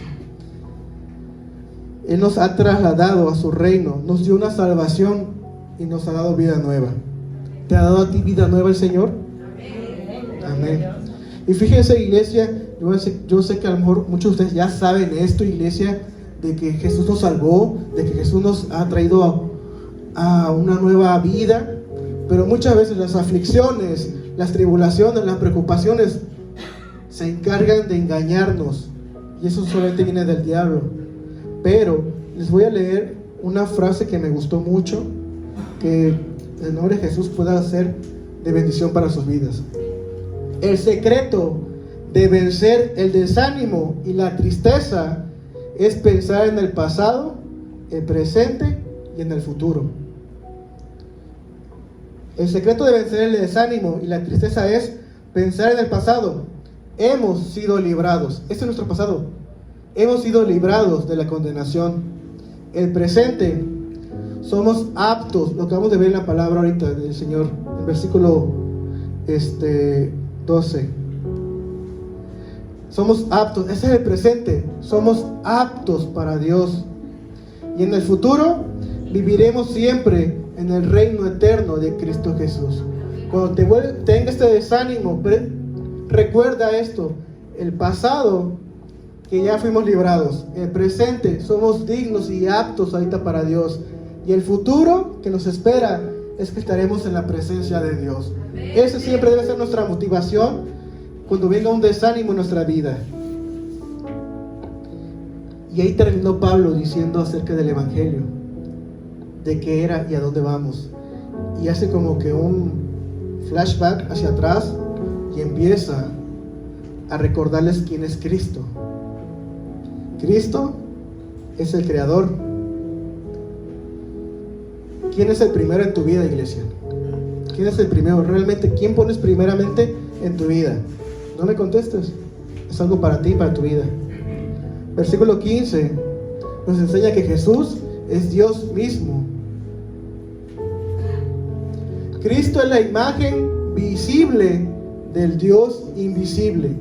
Él nos ha trasladado a su reino. Nos dio una salvación y nos ha dado vida nueva. ¿Te ha dado a ti vida nueva el Señor? Amén. Y fíjense, iglesia, yo sé que a lo mejor muchos de ustedes ya saben esto, iglesia, de que Jesús nos salvó, de que Jesús nos ha traído a una nueva vida, pero muchas veces las aflicciones, las tribulaciones, las preocupaciones se encargan de engañarnos, y eso solamente viene del diablo. Pero les voy a leer una frase que me gustó mucho, que en el nombre de Jesús pueda ser de bendición para sus vidas. El secreto de vencer el desánimo y la tristeza es pensar en el pasado, el presente y en el futuro. El secreto de vencer el desánimo y la tristeza es pensar en el pasado. Hemos sido librados. Este es nuestro pasado. Hemos sido librados de la condenación. El presente, somos aptos. Lo acabamos de ver en la palabra ahorita del Señor, en versículo 12. Somos aptos, ese es el presente. Somos aptos para Dios. Y en el futuro viviremos siempre en el reino eterno de Cristo Jesús. Cuando tenga este desánimo, recuerda esto: el pasado, que ya fuimos librados; el presente, somos dignos y aptos ahorita para Dios; y el futuro que nos espera es que estaremos en la presencia de Dios. Esa siempre debe ser nuestra motivación cuando venga un desánimo en nuestra vida. Y ahí terminó Pablo diciendo acerca del Evangelio, de qué era y a dónde vamos. Y hace como que un flashback hacia atrás y empieza a recordarles quién es Cristo. Cristo es el Creador. ¿Quién es el primero en tu vida, iglesia? ¿Quién es el primero? Realmente, ¿quién pones primeramente en tu vida? No me contestes. Es algo para ti, para tu vida. Versículo 15 nos enseña que Jesús es Dios mismo. Cristo es la imagen visible del Dios invisible.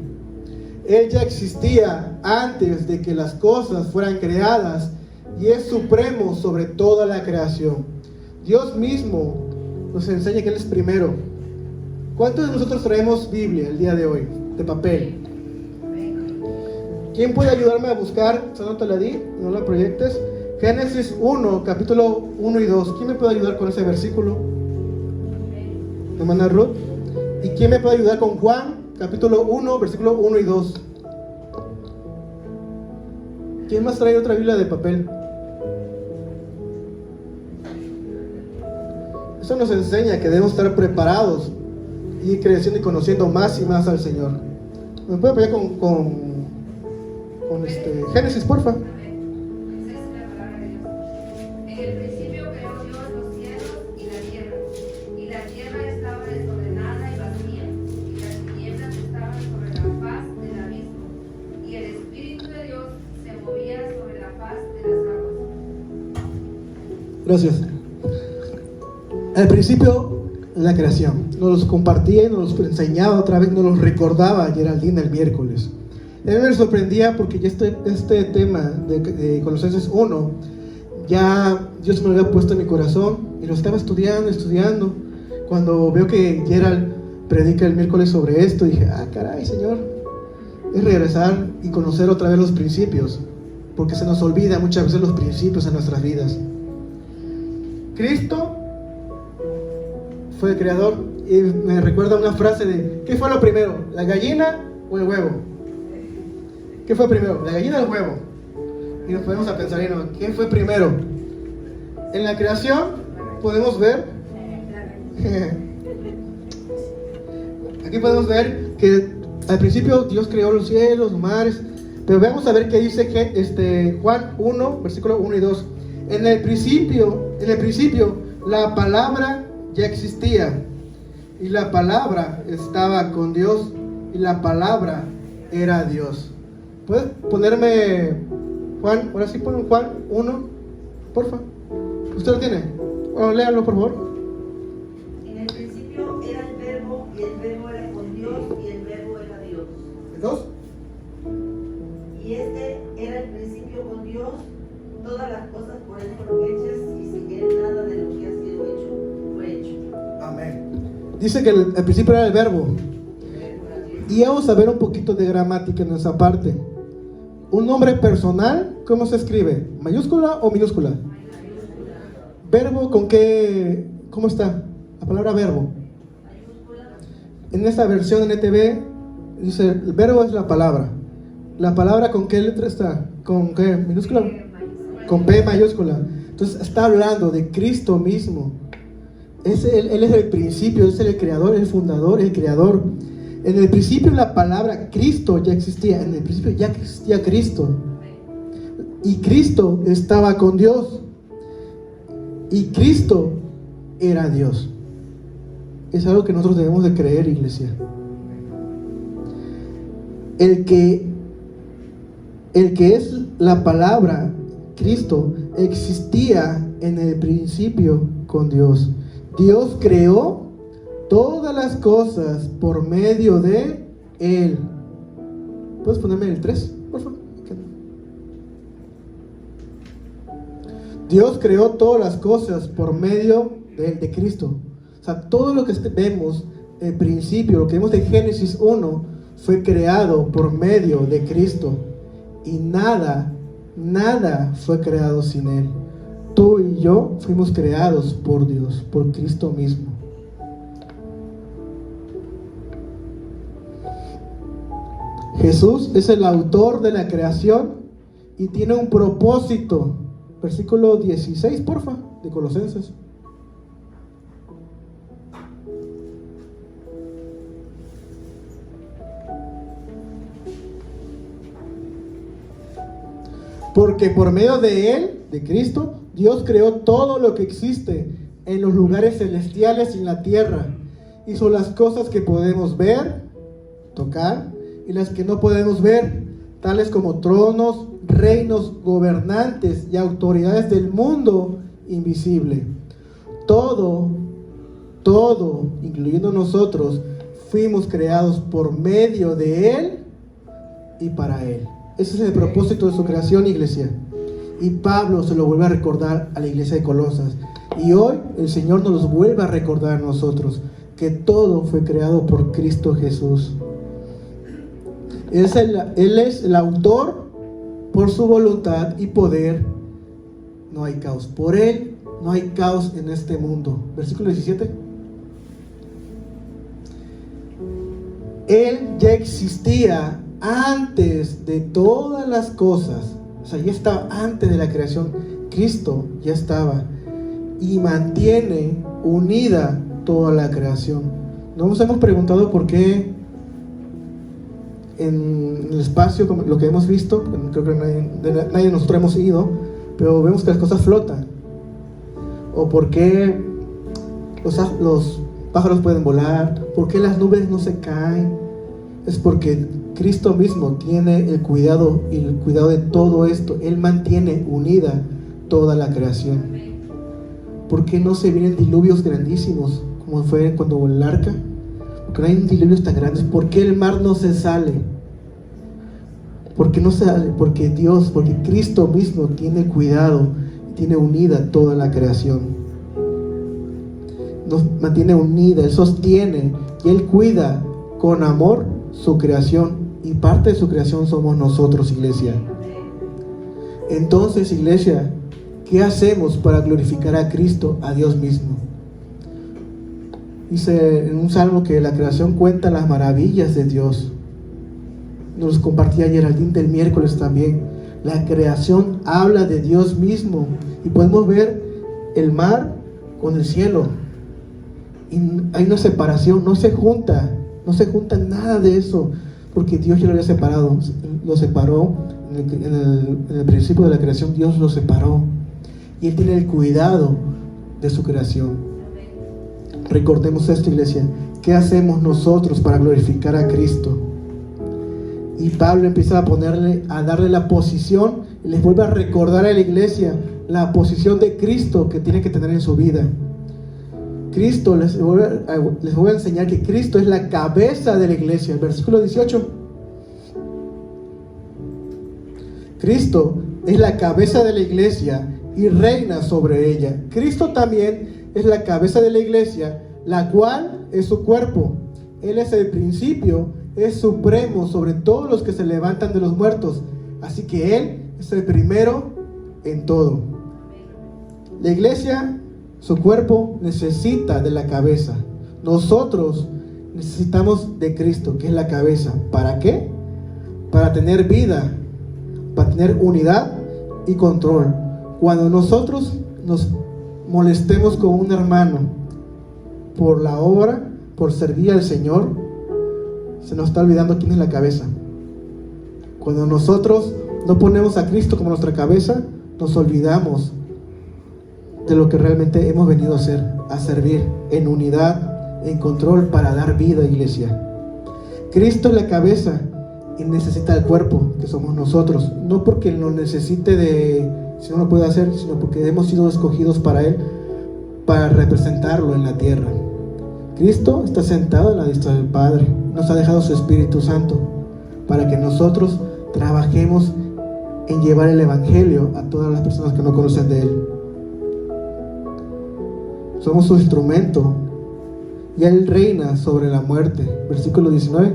Él ya existía antes de que las cosas fueran creadas y es supremo sobre toda la creación. Dios mismo nos enseña que Él es primero. ¿Cuántos de nosotros traemos Biblia el día de hoy, de papel? ¿Quién puede ayudarme a buscar? No te la di, no la proyectes. Génesis 1, capítulo 1 y 2. ¿Quién me puede ayudar con ese versículo? Hermana Ruth. ¿Y quién me puede ayudar con Juan, capítulo 1, versículo 1 y 2? ¿Quién más trae otra Biblia de papel? Eso nos enseña que debemos estar preparados y creciendo y conociendo más y más al Señor. ¿Me puede apoyar con Génesis, porfa? Esa es la palabra de Dios. En el principio creó Dios los cielos y la tierra estaba desordenada y vacía, y las tinieblas estaban sobre la faz del abismo, y el Espíritu de Dios se movía sobre la faz de las aguas. Gracias. Al principio, la creación. Nos los compartía y nos los enseñaba otra vez, nos los recordaba Geraldine el miércoles. A mí me sorprendía porque ya este tema de Colosenses 1, ya Dios me lo había puesto en mi corazón y lo estaba estudiando. Cuando veo que Gerald predica el miércoles sobre esto, dije, caray, Señor, es regresar y conocer otra vez los principios, porque se nos olvida muchas veces los principios en nuestras vidas. Cristo fue el creador y me recuerda una frase de, ¿qué fue lo primero? ¿La gallina o el huevo? ¿Qué fue primero? ¿La gallina o el huevo? Y nos ponemos a pensar, ¿qué fue primero? En la creación podemos ver, aquí podemos ver que al principio Dios creó los cielos, los mares, pero vamos a ver qué dice que Juan 1, versículo 1 y 2. En el principio, la palabra ya existía, y la palabra estaba con Dios, y la palabra era Dios. ¿Puedes ponerme Juan? Ahora sí ponen Juan 1, porfa. ¿Usted lo tiene? Bueno, léalo, por favor. En el principio era el verbo, y el verbo era con Dios, y el verbo era Dios. ¿Dos? Y este era el principio con Dios. Todas las cosas por él fueron hechas, y sin él nada de lo que ha sido hecho fue hecho. Amén. Dice que el principio era el verbo. Y vamos a ver un poquito de gramática en esa parte. Un nombre personal, ¿cómo se escribe? ¿Mayúscula o minúscula? ¿Verbo con qué? ¿Cómo está? La palabra verbo. En esta versión en ETV dice, el verbo es la palabra. ¿La palabra con qué letra está? ¿Con qué? ¿Minúscula? Con P mayúscula. Entonces está hablando de Cristo mismo. Él es el principio, es el creador, el fundador, el creador. En el principio la palabra Cristo ya existía. En el principio ya existía Cristo. Y Cristo estaba con Dios. Y Cristo era Dios. Es algo que nosotros debemos de creer, iglesia. El que es la palabra Cristo existía en el principio con Dios. Dios creó todas las cosas por medio de Él. ¿Puedes ponerme el 3, por favor? Dios creó todas las cosas por medio de Cristo. O sea, todo lo que vemos, el principio, lo que vemos de Génesis 1, fue creado por medio de Cristo. Y nada fue creado sin Él. Tú y yo fuimos creados por Dios, por Cristo mismo. Jesús es el autor de la creación y tiene un propósito. Versículo 16, porfa, de Colosenses. Porque por medio de Él, de Cristo, Dios creó todo lo que existe en los lugares celestiales y en la tierra. Hizo las cosas que podemos ver, tocar, y las que no podemos ver, tales como tronos, reinos, gobernantes y autoridades del mundo invisible. Todo, incluyendo nosotros, fuimos creados por medio de Él y para Él. Ese es el propósito de su creación, iglesia. Y Pablo se lo vuelve a recordar a la iglesia de Colosas. Y hoy el Señor nos vuelve a recordar a nosotros que todo fue creado por Cristo Jesús. Él es el autor. Por su voluntad y poder no hay caos. Por Él no hay caos en este mundo. Versículo 17. Él ya existía antes de todas las cosas. O sea, ya estaba antes de la creación. Cristo ya estaba. Y mantiene unida toda la creación. Nos hemos preguntado por qué en el espacio, como lo que hemos visto, creo que nadie de nosotros hemos ido, pero vemos que las cosas flotan. O por qué los pájaros pueden volar, por qué las nubes no se caen. Es porque Cristo mismo tiene el cuidado de todo esto. Él mantiene unida toda la creación. ¿Por qué no se vienen diluvios grandísimos como fue cuando hubo el arca? Porque no hay diluvios tan grandes. ¿Por qué el mar no se sale? ¿Por qué no sale? Porque Cristo mismo tiene cuidado, tiene unida toda la creación. Nos mantiene unida, Él sostiene y Él cuida con amor su creación. Y parte de su creación somos nosotros, iglesia. Entonces, iglesia, ¿qué hacemos para glorificar a Cristo, a Dios mismo? Dice en un salmo que la creación cuenta las maravillas de Dios. Nos compartía Geraldine del miércoles también. La creación habla de Dios mismo. Y podemos ver el mar con el cielo. Y hay una separación, no se junta nada de eso, porque Dios ya lo había separado, lo separó en el principio de la creación. Dios lo separó y Él tiene el cuidado de su creación. Recordemos esto, iglesia. ¿Qué hacemos nosotros para glorificar a Cristo? Y Pablo empieza a darle la posición, y les vuelve a recordar a la iglesia la posición de Cristo que tiene que tener en su vida. Cristo, les voy a enseñar que Cristo es la cabeza de la iglesia. El versículo 18. Cristo es la cabeza de la iglesia y reina sobre ella. Cristo también es la cabeza de la iglesia, la cual es su cuerpo. Él es el principio, es supremo sobre todos los que se levantan de los muertos. Así que Él es el primero en todo. La iglesia, su cuerpo, necesita de la cabeza. Nosotros necesitamos de Cristo, que es la cabeza. ¿Para qué? Para tener vida, para tener unidad y control. Cuando nosotros nos molestemos con un hermano por la obra, por servir al Señor, se nos está olvidando quién es la cabeza. Cuando nosotros no ponemos a Cristo como nuestra cabeza, nos olvidamos de lo que realmente hemos venido a hacer, a servir en unidad, en control, para dar vida, iglesia. Cristo es la cabeza y necesita el cuerpo, que somos nosotros, no porque lo necesite si no lo puede hacer, sino porque hemos sido escogidos para Él, para representarlo en la tierra. Cristo está sentado a la diestra del Padre, nos ha dejado su Espíritu Santo para que nosotros trabajemos en llevar el Evangelio a todas las personas que no conocen de Él. Somos su instrumento y Él reina sobre la muerte. Versículo 19.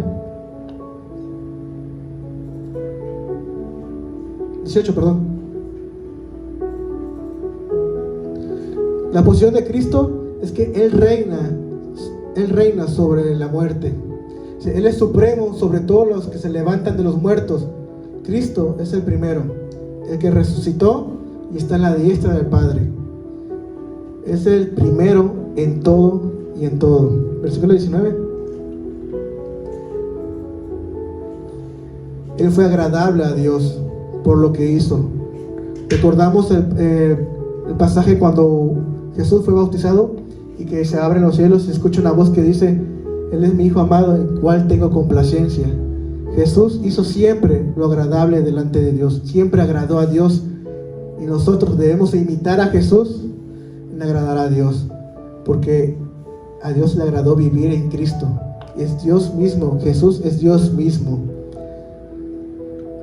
18, perdón. La posición de Cristo es que Él reina sobre la muerte. Él es supremo sobre todos los que se levantan de los muertos. Cristo es el primero, el que resucitó y está en la diestra del Padre. Es el primero en todo y en todo. Versículo 19. Él fue agradable a Dios por lo que hizo. Recordamos el pasaje cuando Jesús fue bautizado y que se abren los cielos y escucha una voz que dice: Él es mi Hijo amado, en el cual tengo complacencia. Jesús hizo siempre lo agradable delante de Dios, siempre agradó a Dios, y nosotros debemos imitar a Jesús en agradar a Dios, porque a Dios le agradó vivir en Cristo. Es Dios mismo, Jesús es Dios mismo.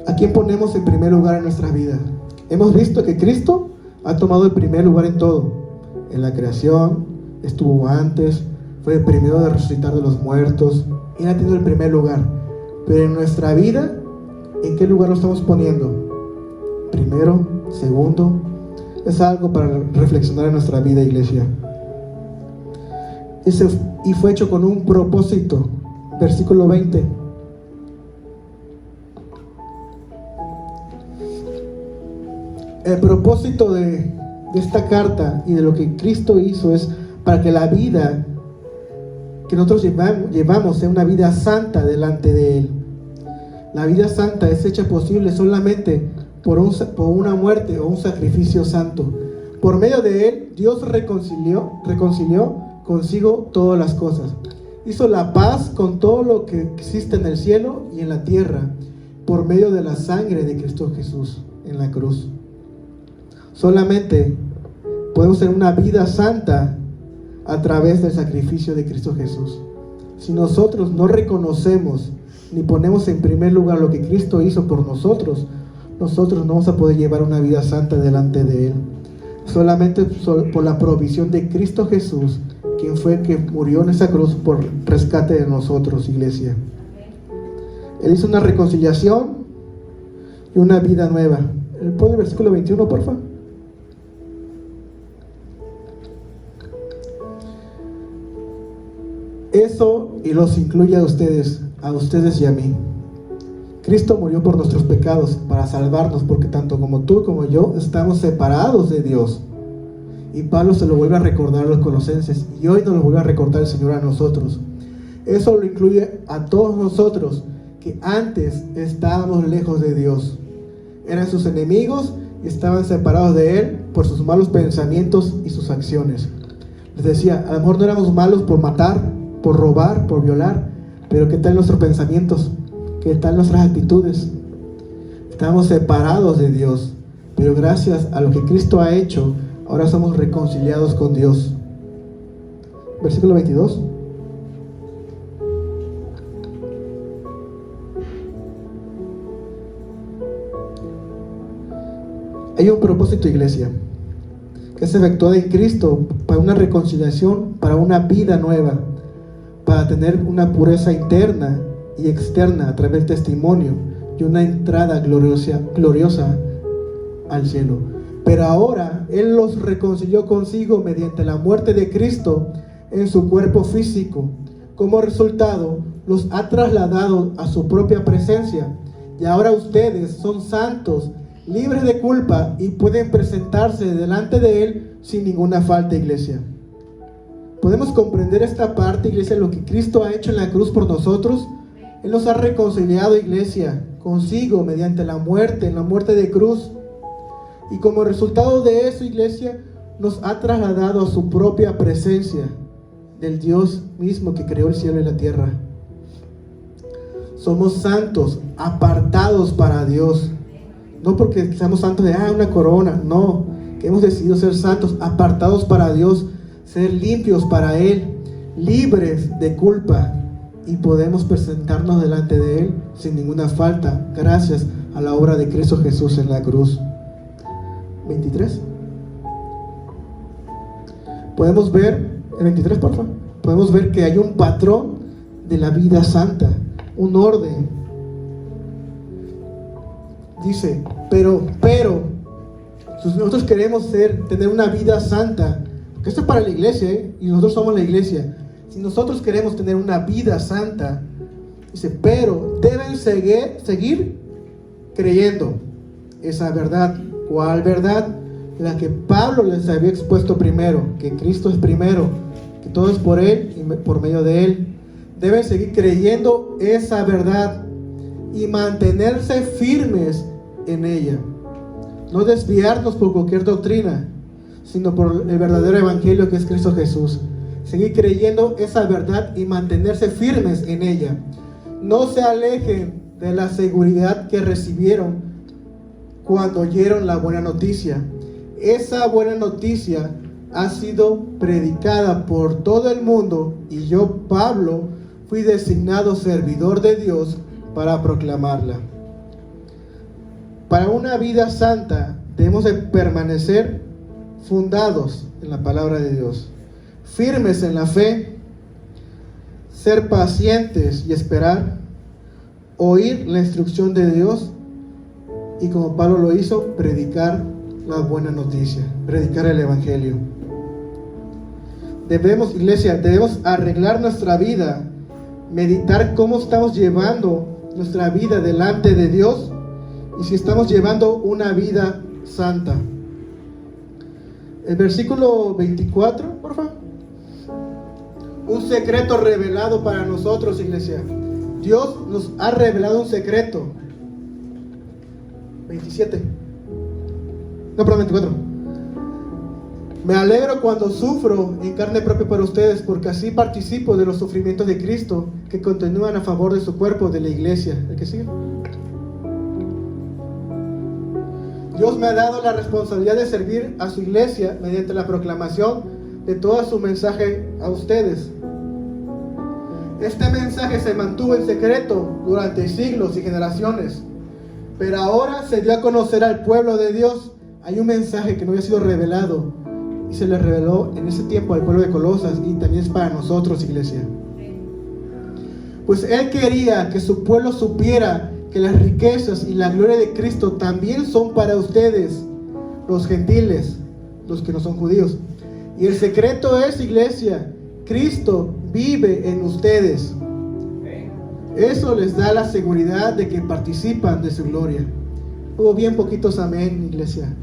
¿A quién ponemos en primer lugar en nuestra vida? Hemos visto que Cristo ha tomado el primer lugar en todo, en la creación, estuvo antes, fue el primero de resucitar de los muertos. Él ha tenido el primer lugar. Pero en nuestra vida, ¿en qué lugar lo estamos poniendo? Primero, segundo. Es algo para reflexionar en nuestra vida, iglesia. Y fue hecho con un propósito. Versículo 20. El propósito de esta carta y de lo que Cristo hizo es para que la vida que nosotros llevamos sea una vida santa delante de Él. La vida santa es hecha posible solamente por una muerte o un sacrificio santo. Por medio de Él, Dios reconcilió consigo todas las cosas. Hizo la paz con todo lo que existe en el cielo y en la tierra, por medio de la sangre de Cristo Jesús en la cruz. Solamente podemos tener una vida santa a través del sacrificio de Cristo Jesús. Si nosotros no reconocemos ni ponemos en primer lugar lo que Cristo hizo por nosotros, nosotros no vamos a poder llevar una vida santa delante de Él. Solamente por la provisión de Cristo Jesús, quien fue el que murió en esa cruz por rescate de nosotros, iglesia. Él hizo una reconciliación y una vida nueva. ¿Pone el versículo 21, por favor? Eso y los incluye a ustedes y a mí. Cristo murió por nuestros pecados para salvarnos, porque tanto como tú como yo estamos separados de Dios. Y Pablo se lo vuelve a recordar a los colosenses, y hoy nos lo vuelve a recordar el Señor a nosotros. Eso lo incluye a todos nosotros, que antes estábamos lejos de Dios. Eran sus enemigos y estaban separados de Él por sus malos pensamientos y sus acciones. Les decía, a lo mejor no éramos malos por matar, por robar, por violar, pero ¿qué tal nuestros pensamientos? ¿Qué tal nuestras actitudes? Estábamos separados de Dios, pero gracias a lo que Cristo ha hecho, ahora somos reconciliados con Dios. Versículo 22. Hay un propósito, iglesia, que es efectuado en Cristo para una reconciliación, para una vida nueva, para tener una pureza interna y externa a través del testimonio y una entrada gloriosa al cielo. Pero ahora Él los reconcilió consigo mediante la muerte de Cristo en su cuerpo físico. Como resultado, los ha trasladado a su propia presencia. Y ahora ustedes son santos, libres de culpa, y pueden presentarse delante de Él sin ninguna falta, iglesia. ¿Podemos comprender esta parte, iglesia, lo que Cristo ha hecho en la cruz por nosotros? Él nos ha reconciliado, iglesia, consigo mediante la muerte, en la muerte de cruz. Y como resultado de eso, iglesia, nos ha trasladado a su propia presencia del Dios mismo que creó el cielo y la tierra. Somos santos, apartados para Dios. No porque seamos santos de una corona, no, que hemos decidido ser santos, apartados para Dios, ser limpios para Él, libres de culpa, y podemos presentarnos delante de Él sin ninguna falta, gracias a la obra de Cristo Jesús en la cruz. 23. Podemos ver, el 23 por favor, podemos ver que hay un patrón de la vida santa, un orden. Dice, pero, si nosotros queremos tener una vida santa, que esto es para la iglesia, y nosotros somos la iglesia. Si nosotros queremos tener una vida santa, dice, pero deben seguir creyendo esa verdad. ¿Cuál verdad? La que Pablo les había expuesto primero, que Cristo es primero, que todo es por Él y por medio de Él. Deben seguir creyendo esa verdad y mantenerse firmes en ella. No desviarnos por cualquier doctrina, sino por el verdadero evangelio que es Cristo Jesús. Seguir creyendo esa verdad y mantenerse firmes en ella. No se alejen de la seguridad que recibieron cuando oyeron la buena noticia. Esa buena noticia ha sido predicada por todo el mundo, y yo, Pablo, fui designado servidor de Dios para proclamarla. Para una vida santa debemos de permanecer fundados en la palabra de Dios, firmes en la fe, ser pacientes y esperar, oír la instrucción de Dios, y como Pablo lo hizo, predicar la buena noticia, predicar el evangelio. Iglesia, debemos arreglar nuestra vida, meditar cómo estamos llevando nuestra vida delante de Dios y si estamos llevando una vida santa. El versículo 24, por favor. Un secreto revelado para nosotros, iglesia. Dios nos ha revelado un secreto. 27. No, perdón, 24. Me alegro cuando sufro en carne propia por ustedes, porque así participo de los sufrimientos de Cristo, que continúan a favor de su cuerpo, de la iglesia. ¿El que sigue? Dios me ha dado la responsabilidad de servir a su iglesia mediante la proclamación de todo su mensaje a ustedes. Este mensaje se mantuvo en secreto durante siglos y generaciones, pero ahora se dio a conocer al pueblo de Dios. Hay un mensaje que no había sido revelado y se le reveló en ese tiempo al pueblo de Colosas, y también es para nosotros, iglesia. Pues Él quería que su pueblo supiera que las riquezas y la gloria de Cristo también son para ustedes, los gentiles, los que no son judíos. Y el secreto es, iglesia, Cristo vive en ustedes. Eso les da la seguridad de que participan de su gloria. Hubo bien poquitos amén, iglesia.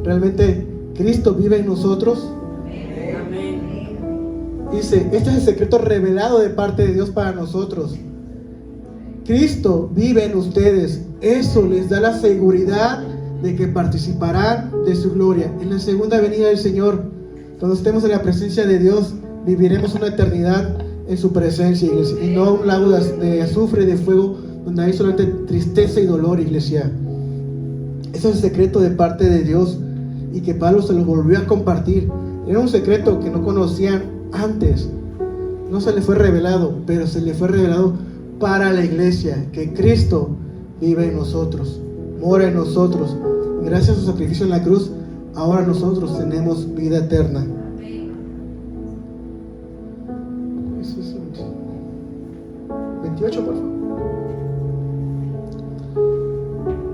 Realmente Cristo vive en nosotros. Dice, este es el secreto revelado de parte de Dios para nosotros. Cristo vive en ustedes. Eso les da la seguridad de que participarán de su gloria. En la segunda venida del Señor, cuando estemos en la presencia de Dios, viviremos una eternidad en su presencia, iglesia, y no un lago de azufre y de fuego donde hay solamente tristeza y dolor, iglesia. Ese es el secreto de parte de Dios y que Pablo se lo volvió a compartir. Era un secreto que no conocían antes. No se le fue revelado, pero se le fue revelado para la iglesia, que Cristo vive en nosotros, mora en nosotros. Gracias a su sacrificio en la cruz, ahora nosotros tenemos vida eterna. 28, por favor.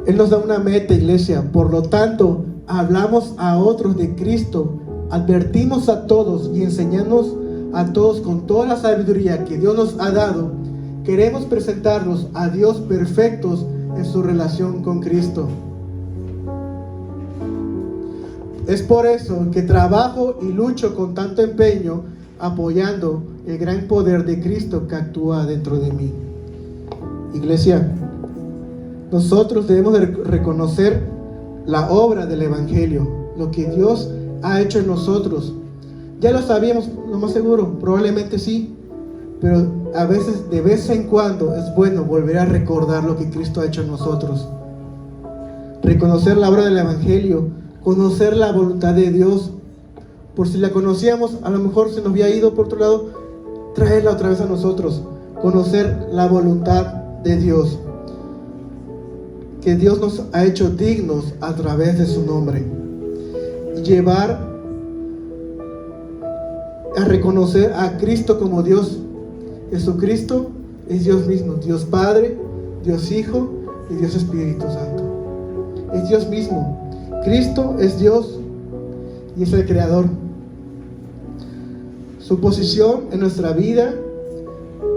Él nos da una meta, iglesia. Por lo tanto, hablamos a otros de Cristo, advertimos a todos y enseñamos a todos con toda la sabiduría que Dios nos ha dado. Queremos presentarnos a Dios perfectos en su relación con Cristo. Es por eso que trabajo y lucho con tanto empeño, apoyando el gran poder de Cristo que actúa dentro de mí. Iglesia, nosotros debemos de reconocer la obra del Evangelio, lo que Dios ha hecho en nosotros. Ya lo sabíamos, lo más seguro, probablemente sí, pero a veces, de vez en cuando, es bueno volver a recordar lo que Cristo ha hecho en nosotros. Reconocer la obra del Evangelio, conocer la voluntad de Dios. Por si la conocíamos, a lo mejor se nos había ido por otro lado, traerla otra vez a nosotros. Conocer la voluntad de Dios, que Dios nos ha hecho dignos a través de su nombre. Llevar a reconocer a Cristo como Dios. Jesucristo es Dios mismo, Dios Padre, Dios Hijo y Dios Espíritu Santo. Es Dios mismo. Cristo es Dios y es el Creador. Su posición en nuestra vida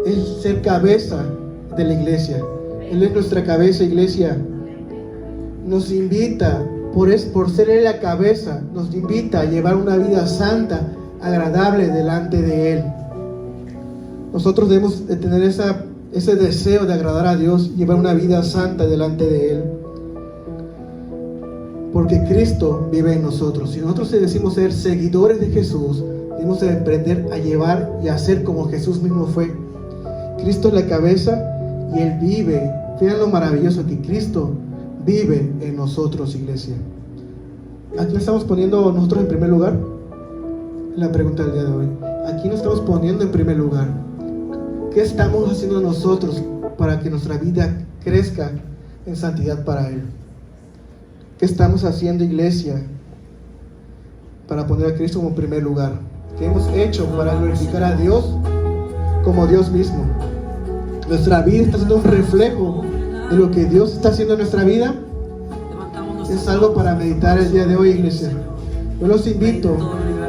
es ser cabeza de la iglesia. Él es nuestra cabeza, iglesia. Nos invita, por ser Él la cabeza, nos invita a llevar una vida santa, agradable delante de Él. Nosotros debemos de tener ese deseo de agradar a Dios, llevar una vida santa delante de Él. Porque Cristo vive en nosotros. Si nosotros decimos ser seguidores de Jesús, debemos de aprender a llevar y a ser como Jesús mismo fue. Cristo es la cabeza y Él vive. Vean lo maravilloso que Cristo vive en nosotros, iglesia. ¿A quién estamos poniendo nosotros en primer lugar? La pregunta del día de hoy. ¿A quién nos estamos poniendo en primer lugar? ¿Qué estamos haciendo nosotros para que nuestra vida crezca en santidad para Él? ¿Qué estamos haciendo, iglesia, para poner a Cristo como primer lugar? ¿Qué hemos hecho para glorificar a Dios como Dios mismo? Nuestra vida está siendo un reflejo de lo que Dios está haciendo en nuestra vida. Es algo para meditar el día de hoy, iglesia. Yo los invito,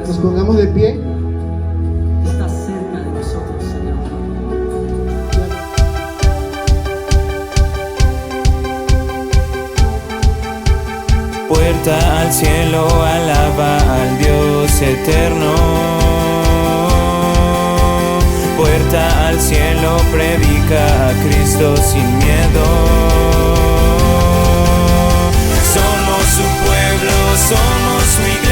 nos pongamos de pie. Está cerca de nosotros, Señor. Puerta al cielo, alaba al Dios eterno. Puerta al cielo, predica a Cristo sin miedo. Somos su pueblo, somos su iglesia.